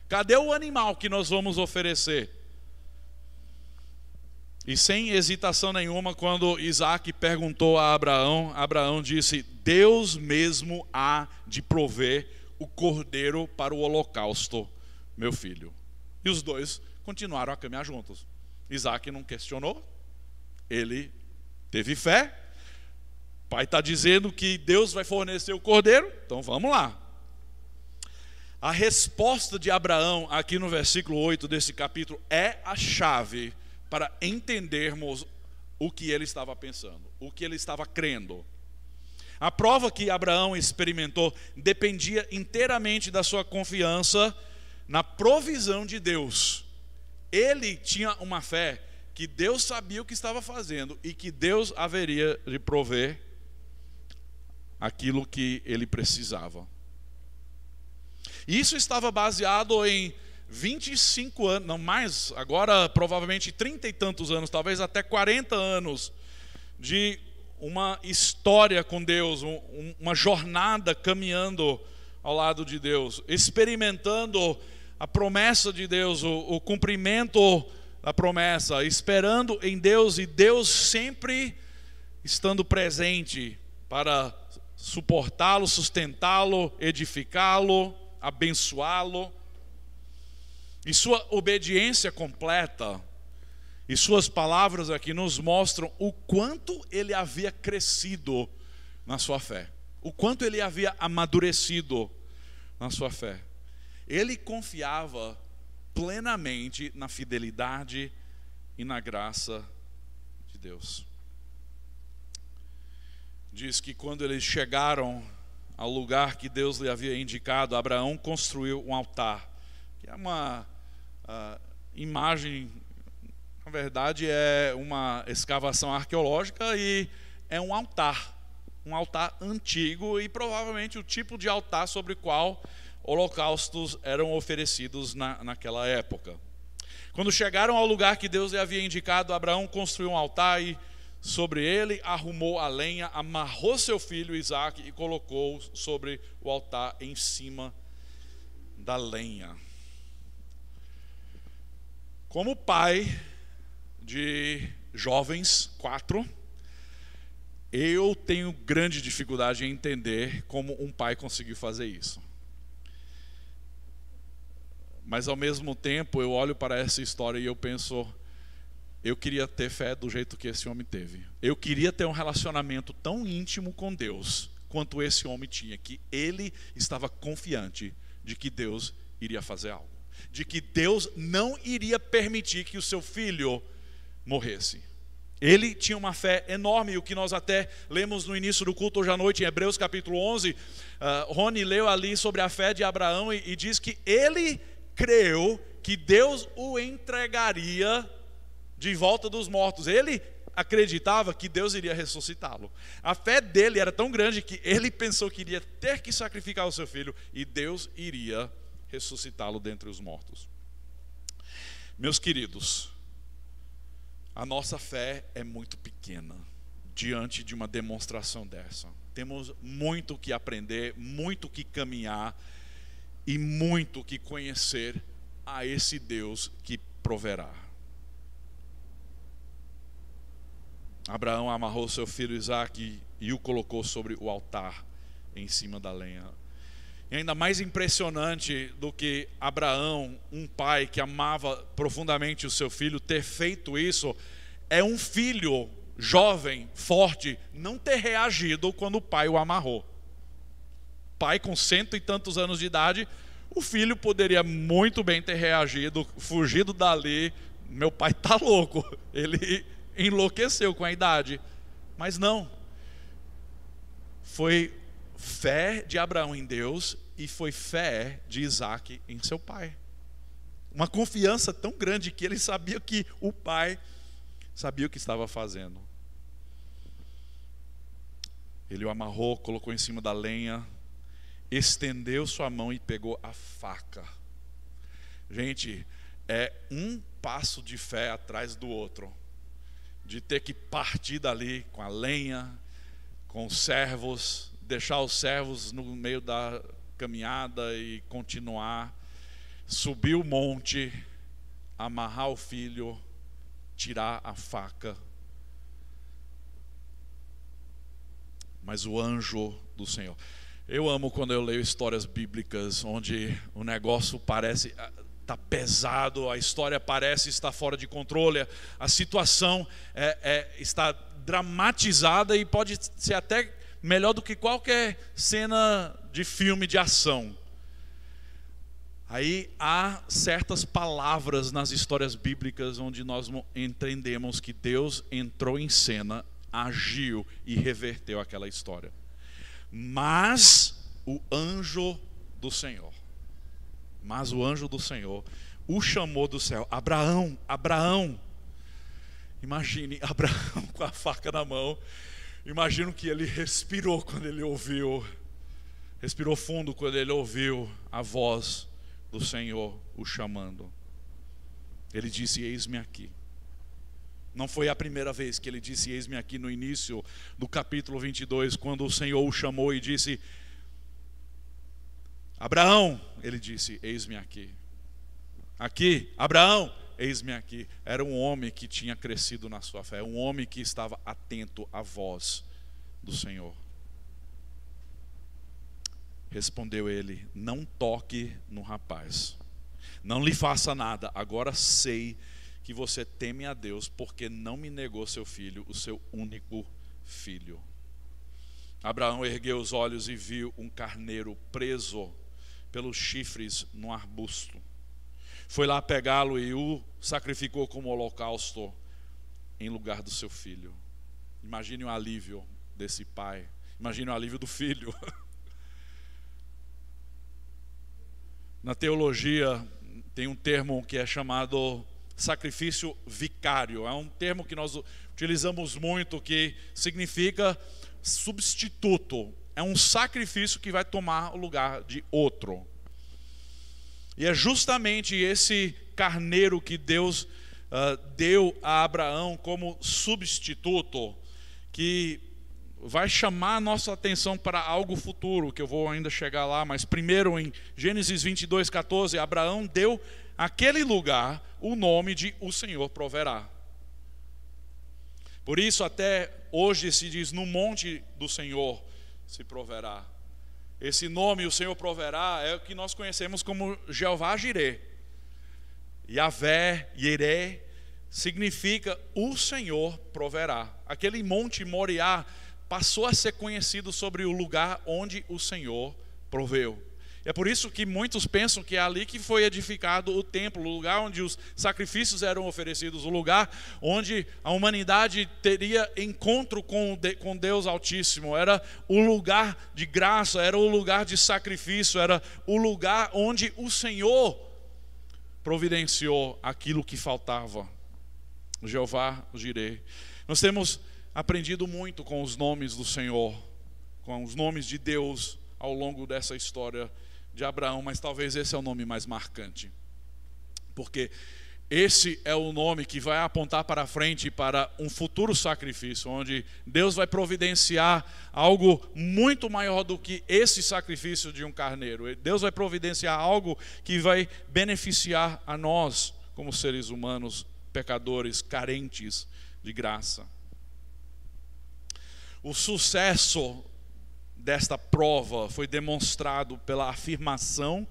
Cadê o animal que nós vamos oferecer? E sem hesitação nenhuma, quando Isaque perguntou a Abraão, Abraão disse: Deus mesmo há de prover o cordeiro para o holocausto, meu filho. E os 2 continuaram a caminhar juntos. Isaque não questionou, ele teve fé. O pai está dizendo que Deus vai fornecer o cordeiro, então vamos lá. A resposta de Abraão aqui no versículo 8 desse capítulo é a chave para entendermos o que ele estava pensando, o que ele estava crendo. A prova que Abraão experimentou dependia inteiramente da sua confiança na provisão de Deus. Ele tinha uma fé que Deus sabia o que estava fazendo e que Deus haveria de prover aquilo que ele precisava. Isso estava baseado em 25 anos, não mais, agora provavelmente 30 e tantos anos, talvez até 40 anos de uma história com Deus, uma jornada caminhando ao lado de Deus, experimentando a promessa de Deus, o cumprimento da promessa, esperando em Deus e Deus sempre estando presente para suportá-lo, sustentá-lo, edificá-lo, abençoá-lo. E sua obediência completa, e suas palavras aqui nos mostram o quanto ele havia crescido na sua fé, o quanto ele havia amadurecido na sua fé. Ele confiava plenamente na fidelidade e na graça de Deus. Diz que quando eles chegaram ao lugar que Deus lhe havia indicado, Abraão construiu um altar, que é uma imagem, na verdade é uma escavação arqueológica e é um altar antigo e provavelmente o tipo de altar sobre o qual holocaustos eram oferecidos naquela época. Quando chegaram ao lugar que Deus lhe havia indicado, Abraão construiu um altar e sobre ele arrumou a lenha, amarrou seu filho Isaque e colocou sobre o altar em cima da lenha. Como pai de jovens, 4, eu tenho grande dificuldade em entender como um pai conseguiu fazer isso. Mas ao mesmo tempo eu olho para essa história e eu penso, eu queria ter fé do jeito que esse homem teve. Eu queria ter um relacionamento tão íntimo com Deus quanto esse homem tinha, que ele estava confiante de que Deus iria fazer algo, de que Deus não iria permitir que o seu filho morresse. Ele tinha uma fé enorme, o que nós até lemos no início do culto hoje à noite, em Hebreus capítulo 11. Rony leu ali sobre a fé de Abraão e diz que ele creu que Deus o entregaria de volta dos mortos. Ele acreditava que Deus iria ressuscitá-lo. A fé dele era tão grande que ele pensou que iria ter que sacrificar o seu filho e Deus iria ressuscitá-lo dentre os mortos. Meus queridos, a nossa fé é muito pequena diante de uma demonstração dessa. Temos muito que aprender, muito que caminhar e muito que conhecer a esse Deus que proverá. Abraão amarrou seu filho Isaque e o colocou sobre o altar em cima da lenha. E ainda mais impressionante do que Abraão, um pai que amava profundamente o seu filho, ter feito isso, é um filho jovem, forte, não ter reagido quando o pai o amarrou. Pai com 100 e tantos anos de idade, o filho poderia muito bem ter reagido, fugido dali. Meu pai está louco, ele enlouqueceu com a idade. Mas não, foi fé de Abraão em Deus e foi fé de Isaque em seu pai. Uma confiança tão grande que ele sabia que o pai sabia o que estava fazendo. Ele o amarrou, colocou em cima da lenha, estendeu sua mão e pegou a faca. Gente, é um passo de fé atrás do outro, de ter que partir dali com a lenha, com os servos, deixar os servos no meio da caminhada e continuar, subir o monte, amarrar o filho, tirar a faca. Mas o anjo do Senhor. Eu amo quando eu leio histórias bíblicas onde o negócio parece estar pesado, a história parece estar fora de controle, a situação está dramatizada e pode ser até melhor do que qualquer cena de filme de ação. Aí há certas palavras nas histórias bíblicas onde nós entendemos que Deus entrou em cena, agiu e reverteu aquela história. Mas o anjo do Senhor o chamou do céu: Abraão, Abraão. Imagine Abraão com a faca na mão. Imagino que ele respirou quando ele ouviu, respirou fundo quando ele ouviu a voz do Senhor o chamando. Ele disse: eis-me aqui. Não foi a primeira vez que ele disse eis-me aqui no início do capítulo 22, quando o Senhor o chamou e disse: Abraão, ele disse: eis-me aqui. Aqui, Abraão, eis-me aqui. Era um homem que tinha crescido na sua fé, um homem que estava atento à voz do Senhor. Respondeu ele: não toque no rapaz, não lhe faça nada, agora sei que você teme a Deus, porque não me negou seu filho, o seu único filho. Abraão ergueu os olhos e viu um carneiro preso pelos chifres num arbusto. Foi lá pegá-lo e o sacrificou como holocausto em lugar do seu filho. Imagine o alívio desse pai, imagine o alívio do filho. Na teologia tem um termo que é chamado sacrifício vicário. É um termo que nós utilizamos muito, que significa substituto. É um sacrifício que vai tomar o lugar de outro. E é justamente esse carneiro que Deus deu a Abraão como substituto, que vai chamar a nossa atenção para algo futuro, que eu vou ainda chegar lá, mas primeiro em Gênesis 22:14, Abraão deu àquele lugar o nome de O Senhor Proverá. Por isso até hoje se diz, no monte do Senhor se proverá. Esse nome, O Senhor Proverá, é o que nós conhecemos como Jeová Jireh. Yahvé, Yireh, significa O Senhor Proverá. Aquele monte Moriá passou a ser conhecido sobre o lugar onde o Senhor proveu. É por isso que muitos pensam que é ali que foi edificado o templo, o lugar onde os sacrifícios eram oferecidos, o lugar onde a humanidade teria encontro com Deus Altíssimo. Era o lugar de graça, era o lugar de sacrifício, era o lugar onde o Senhor providenciou aquilo que faltava. Jeová Jireh. Nós temos aprendido muito com os nomes do Senhor, com os nomes de Deus ao longo dessa história de Abraão, mas talvez esse é o nome mais marcante, porque esse é o nome que vai apontar para frente para um futuro sacrifício, onde Deus vai providenciar algo muito maior do que esse sacrifício de um carneiro. Deus vai providenciar algo que vai beneficiar a nós como seres humanos, pecadores, carentes de graça. O sucesso desta prova foi demonstrado pela afirmação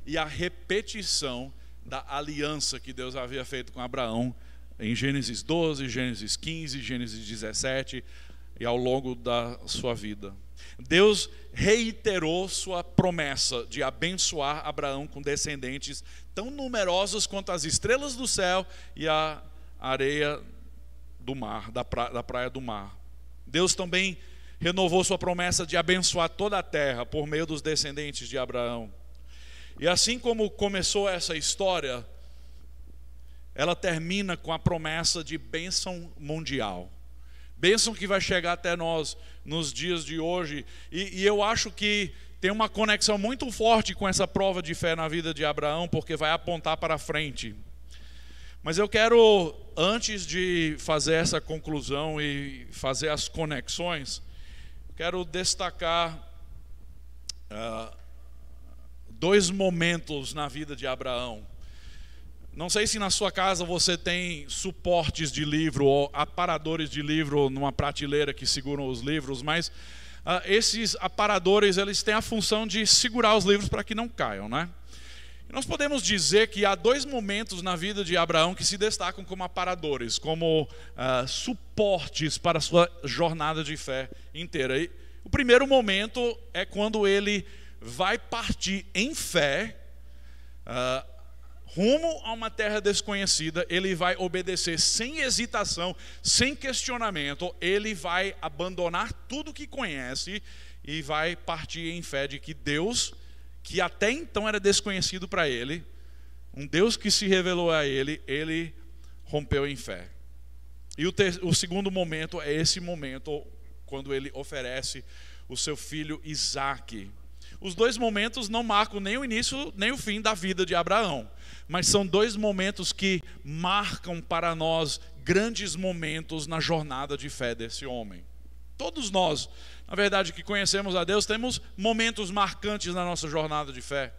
e a repetição da aliança que Deus havia feito com Abraão em Gênesis 12, Gênesis 15, Gênesis 17 e ao longo da sua vida. Deus reiterou sua promessa de abençoar Abraão com descendentes tão numerosos quanto as estrelas do céu e a areia do mar, da praia do mar. Deus também renovou sua promessa de abençoar toda a terra por meio dos descendentes de Abraão. E assim como começou essa história, ela termina com a promessa de bênção mundial. Bênção que vai chegar até nós nos dias de hoje. E eu acho que tem uma conexão muito forte com essa prova de fé na vida de Abraão, porque vai apontar para frente. Mas eu quero, antes de fazer essa conclusão e fazer as conexões, quero destacar dois momentos na vida de Abraão. Não sei se na sua casa você tem suportes de livro ou aparadores de livro numa prateleira que seguram os livros, mas esses aparadores, eles têm a função de segurar os livros para que não caiam, né? Nós podemos dizer que há dois momentos na vida de Abraão que se destacam como aparadores, como suportes para a sua jornada de fé inteira. E o primeiro momento é quando ele vai partir em fé, rumo a uma terra desconhecida. Ele vai obedecer sem hesitação, sem questionamento. Ele vai abandonar tudo que conhece e vai partir em fé de que Deus, que até então era desconhecido para ele, um Deus que se revelou a ele, ele rompeu em fé. E o segundo momento é esse momento quando ele oferece o seu filho Isaque. Os dois momentos não marcam nem o início nem o fim da vida de Abraão, mas são dois momentos que marcam para nós grandes momentos na jornada de fé desse homem. Todos nós, na verdade, que conhecemos a Deus, temos momentos marcantes na nossa jornada de fé.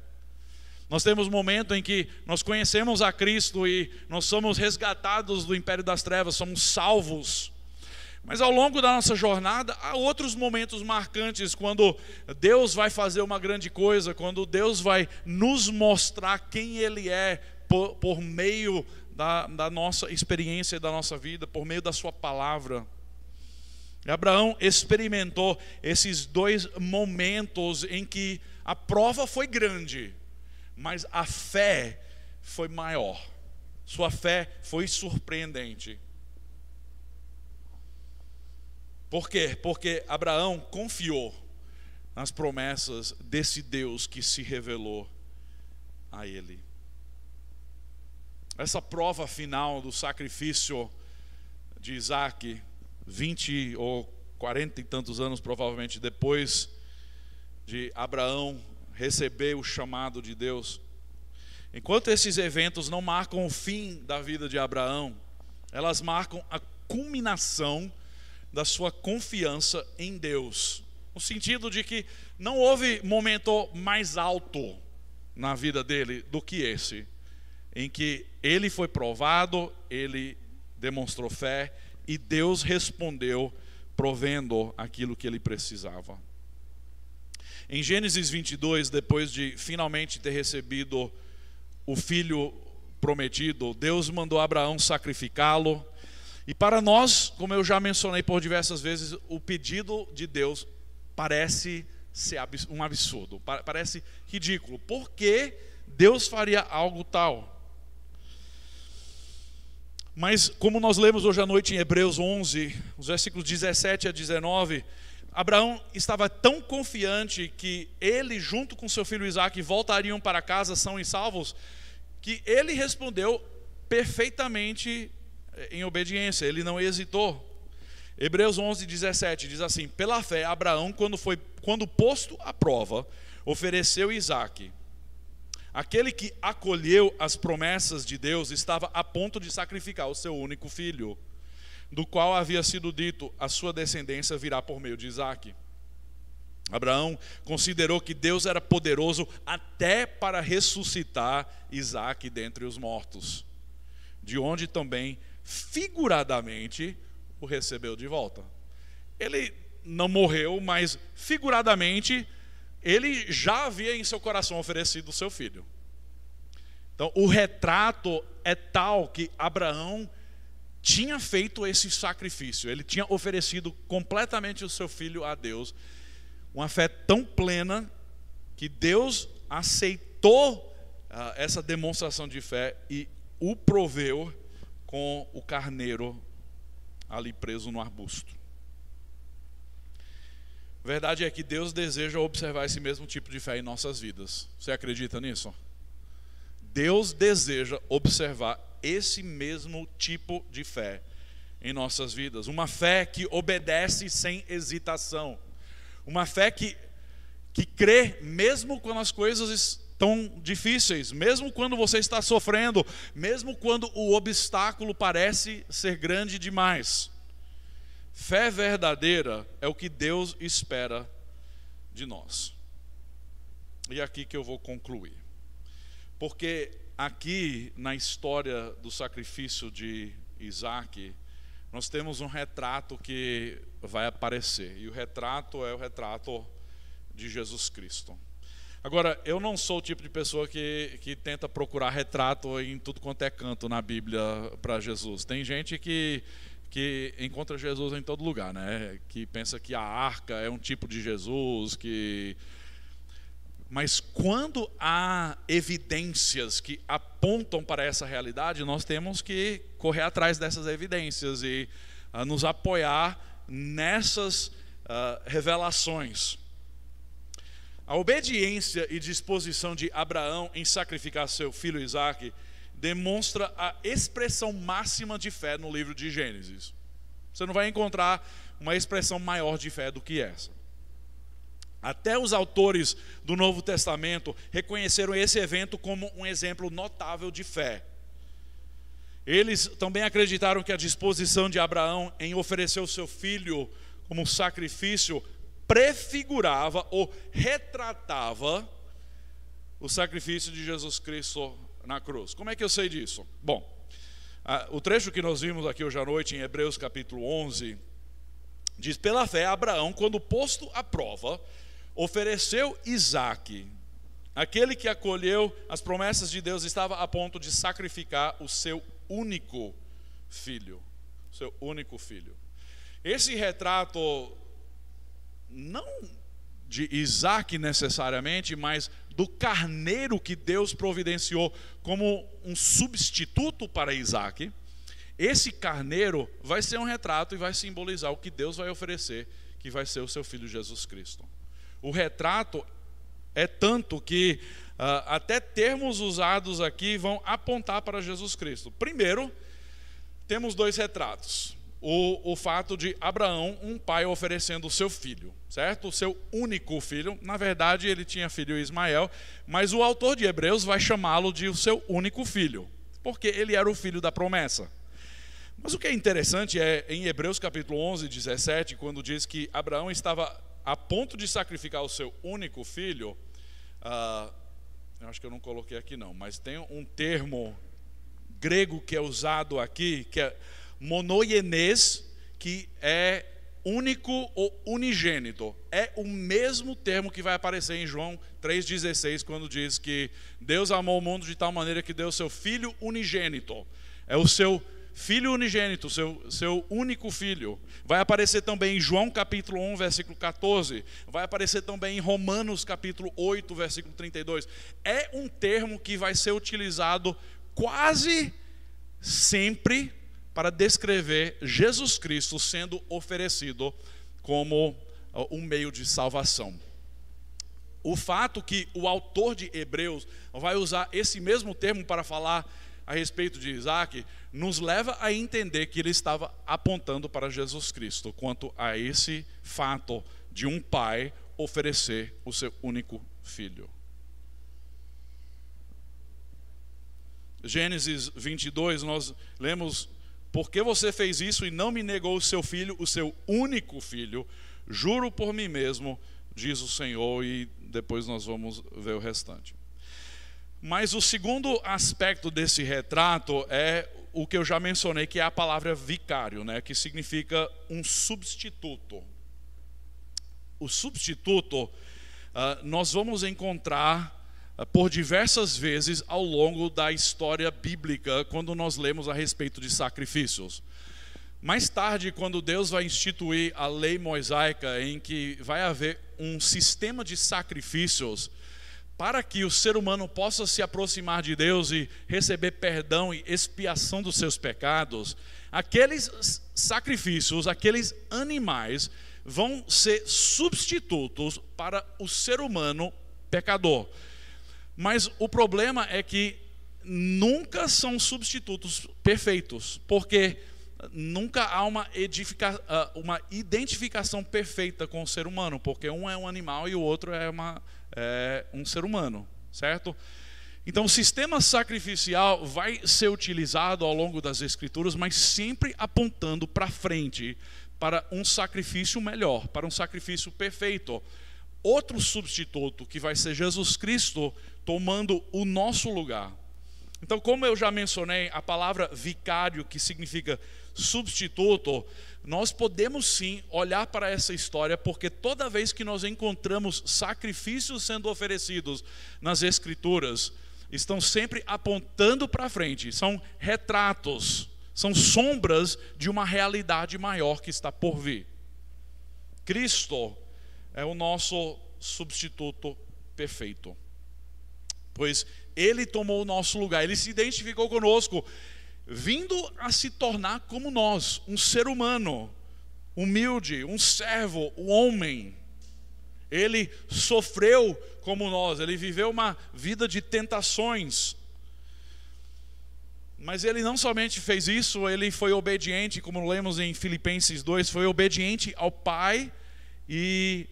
Nós temos momentos em que nós conhecemos a Cristo e nós somos resgatados do império das trevas, somos salvos. Mas ao longo da nossa jornada, há outros momentos marcantes, quando Deus vai fazer uma grande coisa, quando Deus vai nos mostrar quem Ele é por meio da nossa experiência, da nossa vida, por meio da sua palavra. Abraão experimentou esses dois momentos em que a prova foi grande, mas a fé foi maior. Sua fé foi surpreendente. Por quê? Porque Abraão confiou nas promessas desse Deus que se revelou a ele. Essa prova final do sacrifício de Isaque, 20 ou 40 e tantos anos provavelmente depois de Abraão receber o chamado de Deus, Enquanto esses eventos não marcam o fim da vida de Abraão, elas marcam a culminação da sua confiança em Deus. No sentido de que não houve momento mais alto na vida dele do que esse, em que ele foi provado, ele demonstrou fé e Deus respondeu provendo aquilo que ele precisava. Em Gênesis 22, depois de finalmente ter recebido o filho prometido, Deus mandou Abraão sacrificá-lo. E para nós, como eu já mencionei por diversas vezes, o pedido de Deus parece ser um absurdo, parece ridículo. Por que Deus faria algo tal? Mas como nós lemos hoje à noite em Hebreus 11, os versículos 17 a 19, Abraão estava tão confiante que ele junto com seu filho Isaque voltariam para casa são e salvos, que ele respondeu perfeitamente em obediência, ele não hesitou. Hebreus 11, 17 diz assim: pela fé Abraão, quando posto à prova, ofereceu Isaque. Aquele que acolheu as promessas de Deus estava a ponto de sacrificar o seu único filho, do qual havia sido dito: a sua descendência virá por meio de Isaque. Abraão considerou que Deus era poderoso até para ressuscitar Isaque dentre os mortos, de onde também figuradamente o recebeu de volta. Ele não morreu, mas figuradamente ele já havia em seu coração oferecido o seu filho. Então o retrato é tal que Abraão tinha feito esse sacrifício, ele tinha oferecido completamente o seu filho a Deus, uma fé tão plena que Deus aceitou essa demonstração de fé e o proveu com o carneiro ali preso no arbusto. A verdade é que Deus deseja observar esse mesmo tipo de fé em nossas vidas. Você acredita nisso? Deus deseja observar esse mesmo tipo de fé em nossas vidas. Uma fé que obedece sem hesitação. Uma fé que crê mesmo quando as coisas estão difíceis, mesmo quando você está sofrendo, mesmo quando o obstáculo parece ser grande demais. Fé verdadeira é o que Deus espera de nós. E é aqui que eu vou concluir. Porque aqui na história do sacrifício de Isaque, nós temos um retrato que vai aparecer. E o retrato é o retrato de Jesus Cristo. Agora, eu não sou o tipo de pessoa que tenta procurar retrato em tudo quanto é canto na Bíblia para Jesus. Tem gente que encontra Jesus em todo lugar, né? Que pensa que a arca é um tipo de Jesus, mas quando há evidências que apontam para essa realidade, nós temos que correr atrás dessas evidências e nos apoiar nessas revelações. A obediência e disposição de Abraão em sacrificar seu filho Isaque demonstra a expressão máxima de fé no livro de Gênesis. Você não vai encontrar uma expressão maior de fé do que essa. Até os autores do Novo Testamento reconheceram esse evento como um exemplo notável de fé. Eles também acreditaram que a disposição de Abraão em oferecer o seu filho como sacrifício prefigurava ou retratava o sacrifício de Jesus Cristo na cruz. Como é que eu sei disso? Bom, o trecho que nós vimos aqui hoje à noite em Hebreus capítulo 11 diz: pela fé Abraão, quando posto à prova, ofereceu Isaque. Aquele que acolheu as promessas de Deus estava a ponto de sacrificar o seu único filho. Seu único filho. Esse retrato não de Isaque necessariamente, mas do carneiro que Deus providenciou como um substituto para Isaque. Esse carneiro vai ser um retrato e vai simbolizar o que Deus vai oferecer, que vai ser o seu filho Jesus Cristo. O retrato é tanto que até termos usados aqui vão apontar para Jesus Cristo. Primeiro, temos dois retratos. o fato de Abraão, um pai oferecendo o seu filho, certo? O seu único filho. Na verdade, ele tinha filho Ismael, mas o autor de Hebreus vai chamá-lo de o seu único filho, porque ele era o filho da promessa. Mas o que é interessante é, em Hebreus capítulo 11, 17, quando diz que Abraão estava a ponto de sacrificar o seu único filho, eu acho que eu não coloquei aqui não, mas tem um termo grego que é usado aqui, que é monoienes, que é único ou unigênito. É o mesmo termo que vai aparecer em João 3,16, quando diz que Deus amou o mundo de tal maneira que deu o seu filho unigênito. É o seu filho unigênito, seu único filho. Vai aparecer também em João capítulo 1, versículo 14. Vai aparecer também em Romanos capítulo 8, versículo 32. É um termo que vai ser utilizado quase sempre para descrever Jesus Cristo sendo oferecido como um meio de salvação. O fato que o autor de Hebreus vai usar esse mesmo termo para falar a respeito de Isaac, nos leva a entender que ele estava apontando para Jesus Cristo, quanto a esse fato de um pai oferecer o seu único filho. Gênesis 22, nós lemos: porque você fez isso e não me negou o seu filho, o seu único filho, juro por mim mesmo, diz o Senhor, e depois nós vamos ver o restante. Mas o segundo aspecto desse retrato é o que eu já mencionei, que é a palavra vicário, né, que significa um substituto. O substituto nós vamos encontrar por diversas vezes ao longo da história bíblica, quando nós lemos a respeito de sacrifícios. Mais tarde, quando Deus vai instituir a lei mosaica, em que vai haver um sistema de sacrifícios para que o ser humano possa se aproximar de Deus e receber perdão e expiação dos seus pecados, aqueles sacrifícios, aqueles animais vão ser substitutos para o ser humano pecador. Mas o problema é que nunca são substitutos perfeitos, porque nunca há uma identificação perfeita com o ser humano, porque um é um animal e o outro é um ser humano, certo? Então o sistema sacrificial vai ser utilizado ao longo das Escrituras, mas sempre apontando para frente, para um sacrifício melhor, para um sacrifício perfeito. Outro substituto, que vai ser Jesus Cristo tomando o nosso lugar. Então, como eu já mencionei, a palavra vicário, que significa substituto, nós podemos sim olhar para essa história, porque toda vez que nós encontramos sacrifícios sendo oferecidos nas Escrituras, estão sempre apontando para frente, são retratos, são sombras de uma realidade maior que está por vir. Cristo é o nosso substituto perfeito, pois Ele tomou o nosso lugar, Ele se identificou conosco, vindo a se tornar como nós, um ser humano, humilde, um servo, um homem. Ele sofreu como nós, Ele viveu uma vida de tentações. Mas Ele não somente fez isso, Ele foi obediente, como lemos em Filipenses 2, foi obediente ao Pai, e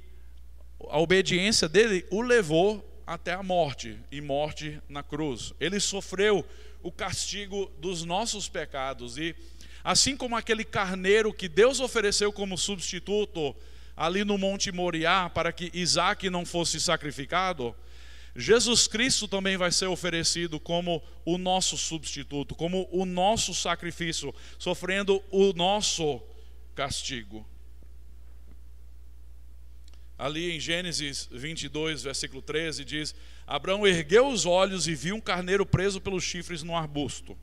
a obediência dele o levou até a morte, e morte na cruz. Ele sofreu o castigo dos nossos pecados, e assim como aquele carneiro que Deus ofereceu como substituto ali no Monte Moriá para que Isaac não fosse sacrificado, Jesus Cristo também vai ser oferecido como o nosso substituto, como o nosso sacrifício, sofrendo o nosso castigo. Ali em Gênesis 22, versículo 13, diz: Abraão ergueu os olhos e viu um carneiro preso pelos chifres no arbusto.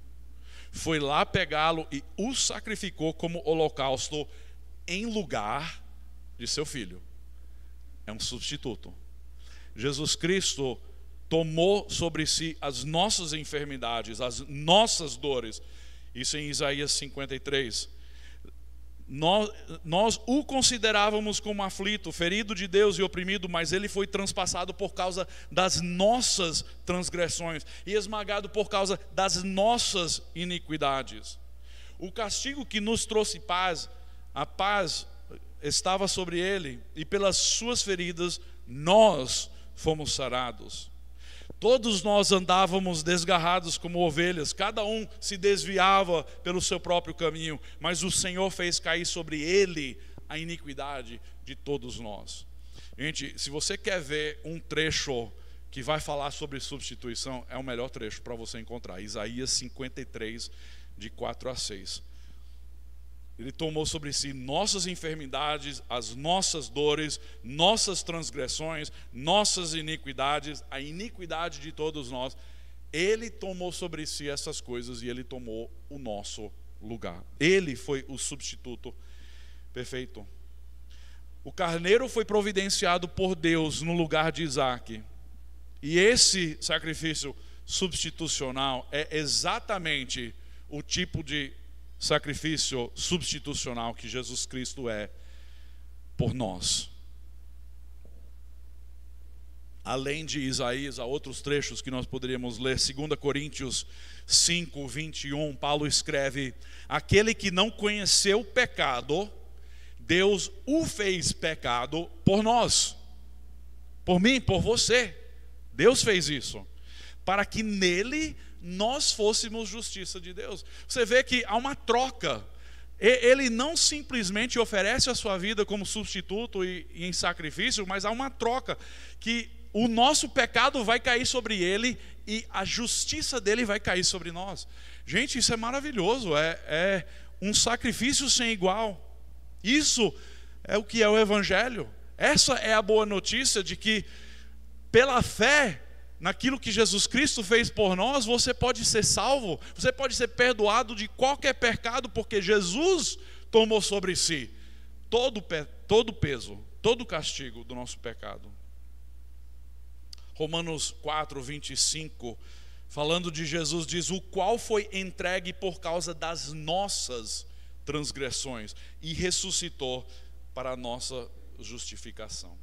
Foi lá pegá-lo e o sacrificou como holocausto em lugar de seu filho. É um substituto. Jesus Cristo tomou sobre si as nossas enfermidades, as nossas dores. Isso em Isaías 53. Nós o considerávamos como aflito, ferido de Deus e oprimido, mas ele foi transpassado por causa das nossas transgressões e esmagado por causa das nossas iniquidades. O castigo que nos trouxe paz, a paz estava sobre ele, e pelas suas feridas nós fomos sarados. Todos nós andávamos desgarrados como ovelhas, cada um se desviava pelo seu próprio caminho, mas o Senhor fez cair sobre ele a iniquidade de todos nós. Gente, se você quer ver um trecho que vai falar sobre substituição, é o melhor trecho para você encontrar. Isaías 53, de 4 a 6. Ele tomou sobre si nossas enfermidades, as nossas dores, nossas transgressões, nossas iniquidades, a iniquidade de todos nós. Ele tomou sobre si essas coisas e ele tomou o nosso lugar. Ele foi o substituto perfeito. O carneiro foi providenciado por Deus no lugar de Isaac. E esse sacrifício substitucional é exatamente o tipo de sacrifício substitucional que Jesus Cristo é por nós. Além de Isaías, há outros trechos que nós poderíamos ler. 2 Coríntios 5, 21, Paulo escreve: aquele que não conheceu o pecado, Deus o fez pecado por nós, por mim, por você. Deus fez isso, para que nele nós fôssemos justiça de Deus. Você vê que há uma troca. Ele não simplesmente oferece a sua vida como substituto e em sacrifício, mas há uma troca, que o nosso pecado vai cair sobre ele e a justiça dele vai cair sobre nós. Gente, isso é maravilhoso, é um sacrifício sem igual. Isso é o que é o Evangelho. Essa é a boa notícia de que, pela fé naquilo que Jesus Cristo fez por nós, você pode ser salvo, você pode ser perdoado de qualquer pecado, porque Jesus tomou sobre si todo o peso, todo o castigo do nosso pecado. Romanos 4, 25, falando de Jesus, diz: o qual foi entregue por causa das nossas transgressões e ressuscitou para a nossa justificação.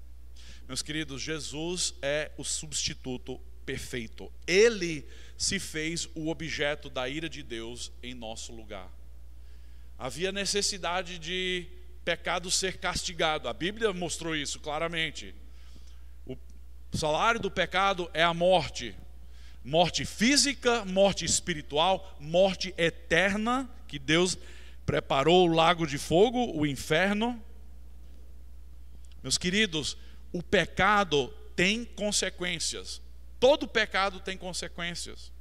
Meus queridos, Jesus é o substituto perfeito. Ele se fez o objeto da ira de Deus em nosso lugar. Havia necessidade de pecado ser castigado. A Bíblia mostrou isso claramente. O salário do pecado é a morte. Morte física, morte espiritual, morte eterna, que Deus preparou o lago de fogo, o inferno. Meus queridos, o pecado tem consequências. Todo pecado tem consequências.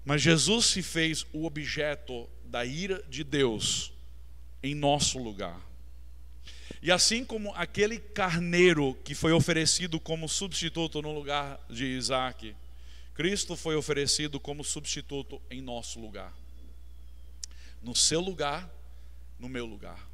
Mas Jesus se fez o objeto da ira de Deus em nosso lugar. E assim como aquele carneiro que foi oferecido como substituto no lugar de Isaac, Cristo foi oferecido como substituto em nosso lugar. No seu lugar, no meu lugar.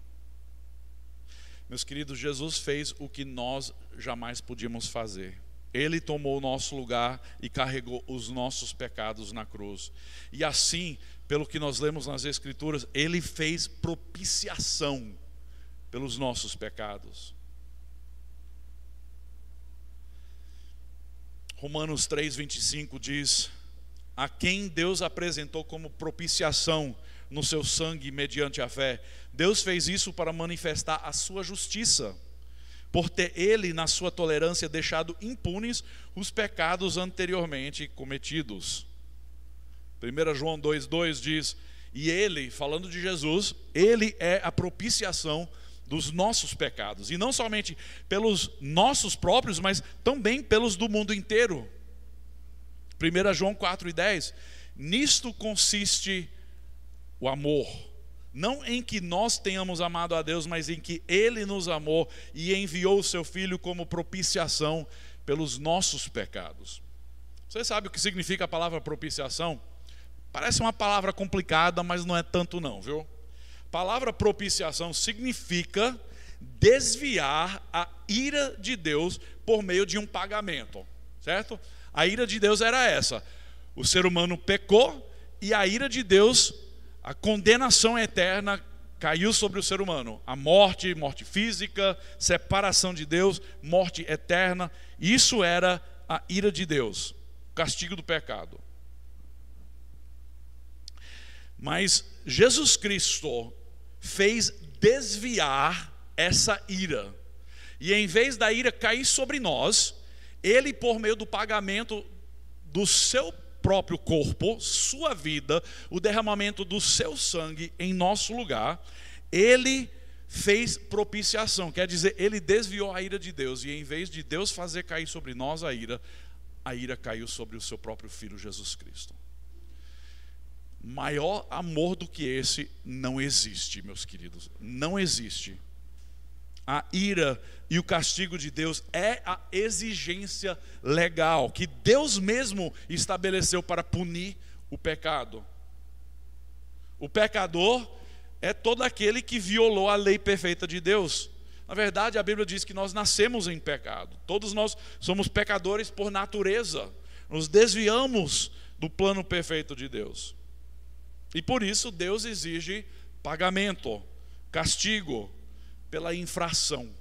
Meus queridos, Jesus fez o que nós jamais podíamos fazer. Ele tomou o nosso lugar e carregou os nossos pecados na cruz. E assim, pelo que nós lemos nas Escrituras, Ele fez propiciação pelos nossos pecados. Romanos 3, 25 diz: a quem Deus apresentou como propiciação no seu sangue mediante a fé. Deus fez isso para manifestar a sua justiça, por ter ele, na sua tolerância, deixado impunes os pecados anteriormente cometidos. 1 João 2,2 diz: e ele, falando de Jesus, ele é a propiciação dos nossos pecados, e não somente pelos nossos próprios, mas também pelos do mundo inteiro. 1 João 4,10: nisto consiste o amor, não em que nós tenhamos amado a Deus, mas em que Ele nos amou e enviou o seu Filho como propiciação pelos nossos pecados. Você sabe o que significa a palavra propiciação? Parece uma palavra complicada, mas não é tanto não, viu? A palavra propiciação significa desviar a ira de Deus por meio de um pagamento, certo? A ira de Deus era essa: o ser humano pecou e a ira de Deus, a condenação eterna, caiu sobre o ser humano. A morte, morte física, separação de Deus, morte eterna. Isso era a ira de Deus, o castigo do pecado. Mas Jesus Cristo fez desviar essa ira. E em vez da ira cair sobre nós, Ele, por meio do pagamento do seu próprio corpo, sua vida, o derramamento do seu sangue em nosso lugar, Ele fez propiciação. Quer dizer, Ele desviou a ira de Deus. E em vez de Deus fazer cair sobre nós a ira caiu sobre o seu próprio Filho Jesus Cristo. Maior amor do que esse não existe, meus queridos. Não existe. A ira e o castigo de Deus é a exigência legal que Deus mesmo estabeleceu para punir o pecado. O pecador é todo aquele que violou a lei perfeita de Deus. Na verdade, a Bíblia diz que nós nascemos em pecado. Todos nós somos pecadores por natureza. Nos desviamos do plano perfeito de Deus. E por isso Deus exige pagamento, castigo pela infração.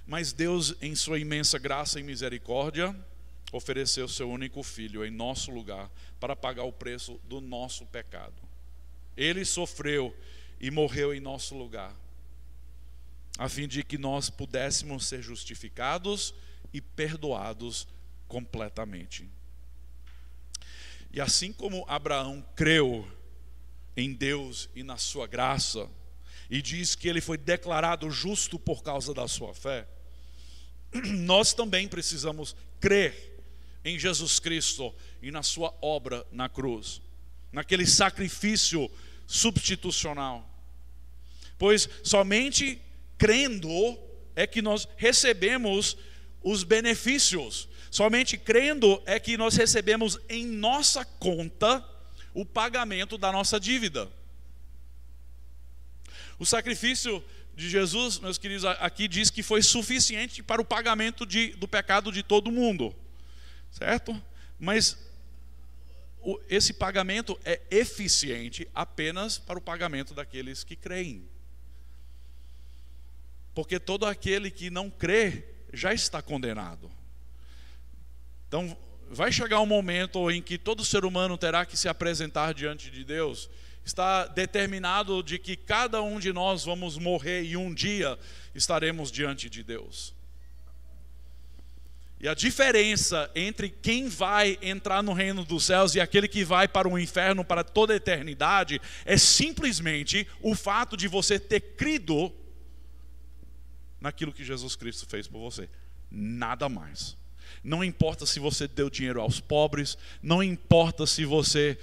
Mas Deus, em sua imensa graça e misericórdia, ofereceu seu único Filho em nosso lugar para pagar o preço do nosso pecado. Ele sofreu e morreu em nosso lugar, a fim de que nós pudéssemos ser justificados e perdoados completamente. E assim como Abraão creu em Deus e na sua graça, e diz que ele foi declarado justo por causa da sua fé, nós também precisamos crer em Jesus Cristo e na sua obra na cruz, naquele sacrifício substitucional. Pois somente crendo é que nós recebemos os benefícios. Somente crendo é que nós recebemos em nossa conta o pagamento da nossa dívida. O sacrifício de Jesus, meus queridos, aqui diz que foi suficiente para o pagamento do pecado de todo mundo, certo? Mas esse pagamento é eficiente apenas para o pagamento daqueles que creem. Porque todo aquele que não crê já está condenado. Então, vai chegar um momento em que todo ser humano terá que se apresentar diante de Deus. Está determinado de que cada um de nós vamos morrer e um dia estaremos diante de Deus. E a diferença entre quem vai entrar no reino dos céus e aquele que vai para o inferno para toda a eternidade é simplesmente o fato de você ter crido naquilo que Jesus Cristo fez por você. Nada mais. Não importa se você deu dinheiro aos pobres, não importa se você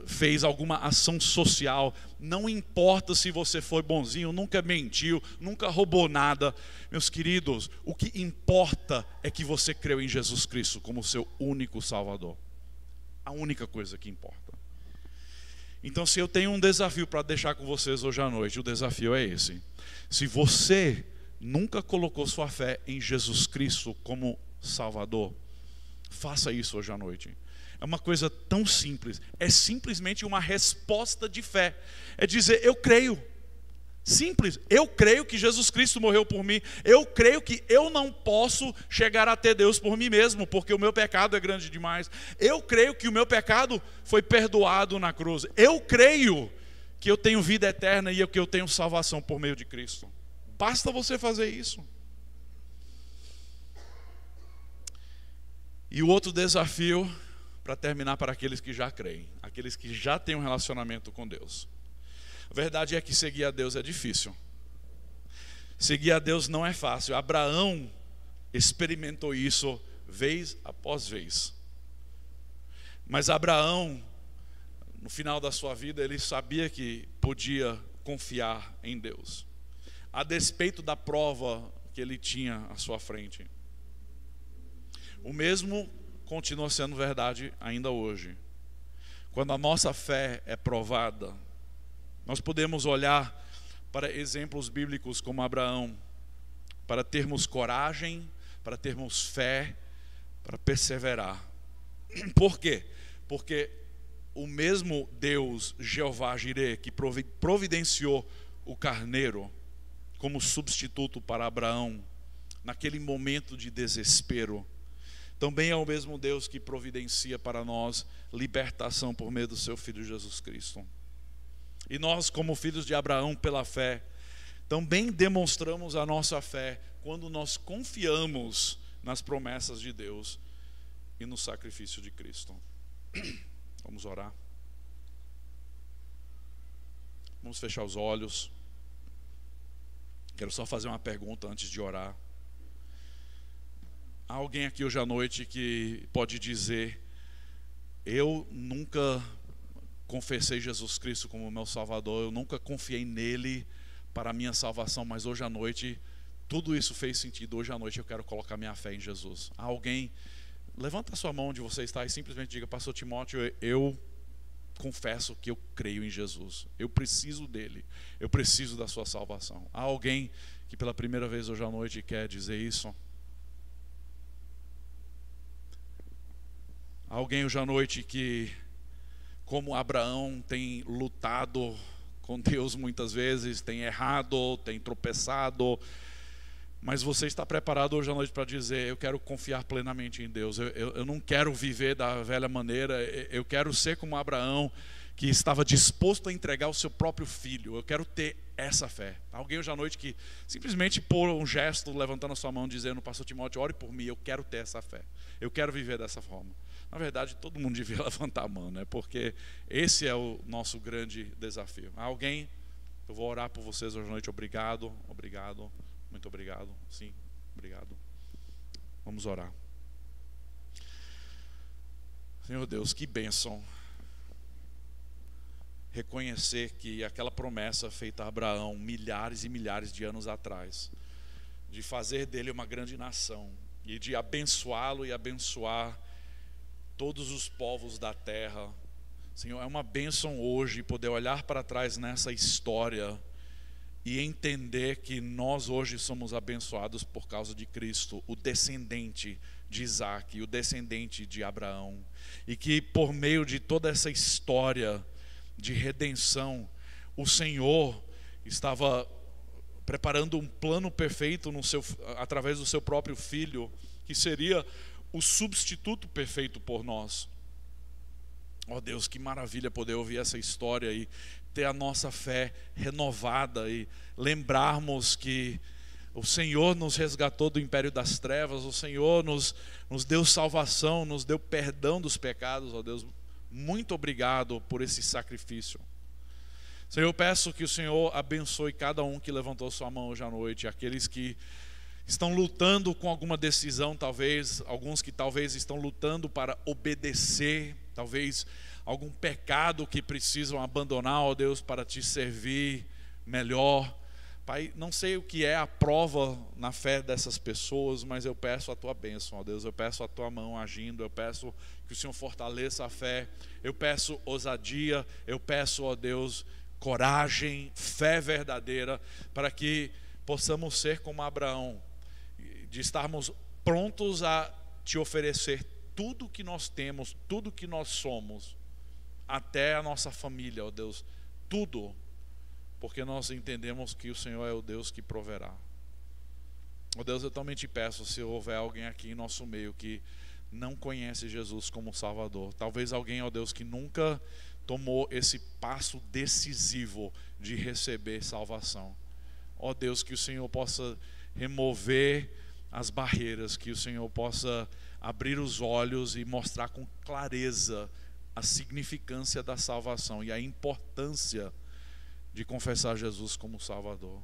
fez alguma ação social, não importa se você foi bonzinho, nunca mentiu, nunca roubou nada. Meus queridos, o que importa é que você creu em Jesus Cristo como seu único Salvador. A única coisa que importa. Então, se eu tenho um desafio para deixar com vocês hoje à noite, o desafio é esse. Se você nunca colocou sua fé em Jesus Cristo como Salvador, faça isso hoje à noite. É uma coisa tão simples, é simplesmente uma resposta de fé. É dizer, eu creio. Simples, eu creio que Jesus Cristo morreu por mim. Eu creio que eu não posso chegar até Deus por mim mesmo, porque o meu pecado é grande demais. Eu creio que o meu pecado foi perdoado na cruz. Eu creio que eu tenho vida eterna e que eu tenho salvação por meio de Cristo. Basta você fazer isso. E o outro desafio, para terminar, para aqueles que já creem, aqueles que já têm um relacionamento com Deus. A verdade é que seguir a Deus é difícil. Seguir a Deus não é fácil. Abraão experimentou isso vez após vez. Mas Abraão, no final da sua vida, ele sabia que podia confiar em Deus, a despeito da prova que ele tinha à sua frente. O mesmo continua sendo verdade ainda hoje. Quando a nossa fé é provada, nós podemos olhar para exemplos bíblicos como Abraão, para termos coragem, para termos fé, para perseverar. Por quê? Porque o mesmo Deus, Jeová Jireh, que providenciou o carneiro como substituto para Abraão, naquele momento de desespero, também é o mesmo Deus que providencia para nós libertação por meio do seu Filho Jesus Cristo. E nós, como filhos de Abraão pela fé, também demonstramos a nossa fé quando nós confiamos nas promessas de Deus e no sacrifício de Cristo. Vamos orar. Vamos fechar os olhos. Quero só fazer uma pergunta antes de orar. Há alguém aqui hoje à noite que pode dizer: eu nunca confessei Jesus Cristo como meu Salvador, eu nunca confiei nele para a minha salvação, mas hoje à noite tudo isso fez sentido, hoje à noite eu quero colocar minha fé em Jesus. Há alguém? Levanta a sua mão onde você está e simplesmente diga: pastor Timóteo, eu confesso que eu creio em Jesus, eu preciso dele, eu preciso da sua salvação. Há alguém que pela primeira vez hoje à noite quer dizer isso? Há alguém hoje à noite que, como Abraão, tem lutado com Deus muitas vezes, tem errado, tem tropeçado, mas você está preparado hoje à noite para dizer: eu quero confiar plenamente em Deus, eu não quero viver da velha maneira, eu quero ser como Abraão, que estava disposto a entregar o seu próprio filho, eu quero ter essa fé. Alguém hoje à noite que simplesmente por um gesto, levantando a sua mão, dizendo: pastor Timóteo, ore por mim, eu quero ter essa fé, eu quero viver dessa forma. Na verdade, todo mundo devia levantar a mão, né? Porque esse é o nosso grande desafio. Alguém? Eu vou orar por vocês hoje à noite. Obrigado, obrigado, muito obrigado. Sim, obrigado. Vamos orar. Senhor Deus, que bênção reconhecer que aquela promessa feita a Abraão milhares e milhares de anos atrás, de fazer dele uma grande nação e de abençoá-lo e abençoar todos os povos da terra. Senhor, é uma bênção hoje poder olhar para trás nessa história e entender que nós hoje somos abençoados por causa de Cristo, o descendente de Isaac, o descendente de Abraão, e que por meio de toda essa história de redenção, o Senhor estava preparando um plano perfeito através do seu próprio Filho, que seria o substituto perfeito por nós. Ó Deus, que maravilha poder ouvir essa história e ter a nossa fé renovada e lembrarmos que o Senhor nos resgatou do império das trevas, o Senhor nos deu salvação, nos deu perdão dos pecados. Ó Deus, muito obrigado por esse sacrifício. Senhor, eu peço que o Senhor abençoe cada um que levantou sua mão hoje à noite, aqueles que estão lutando com alguma decisão, talvez, alguns que talvez estão lutando para obedecer, talvez algum pecado que precisam abandonar, ó Deus, para te servir melhor. Pai, não sei o que é a prova na fé dessas pessoas, mas eu peço a tua bênção, ó Deus, eu peço a tua mão agindo, eu peço que o Senhor fortaleça a fé, eu peço ousadia, eu peço, ó Deus, coragem, fé verdadeira, para que possamos ser como Abraão, de estarmos prontos a te oferecer tudo que nós temos, tudo que nós somos, até a nossa família, ó Deus, tudo, porque nós entendemos que o Senhor é o Deus que proverá. Ó Deus, eu também te peço, se houver alguém aqui em nosso meio que não conhece Jesus como Salvador, talvez alguém, ó Deus, que nunca tomou esse passo decisivo de receber salvação, ó Deus, que o Senhor possa remover as barreiras, que o Senhor possa abrir os olhos e mostrar com clareza a significância da salvação e a importância de confessar Jesus como Salvador.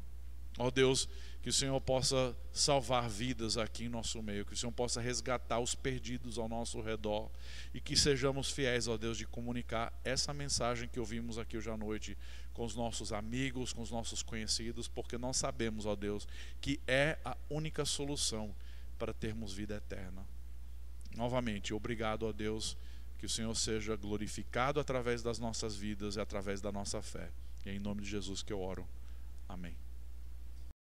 Ó Deus, que o Senhor possa salvar vidas aqui em nosso meio, que o Senhor possa resgatar os perdidos ao nosso redor e que sejamos fiéis, ó Deus, de comunicar essa mensagem que ouvimos aqui hoje à noite com os nossos amigos, com os nossos conhecidos, porque nós sabemos, ó Deus, que é a única solução para termos vida eterna. Novamente, obrigado, ó Deus, que o Senhor seja glorificado através das nossas vidas e através da nossa fé. E é em nome de Jesus que eu oro. Amém.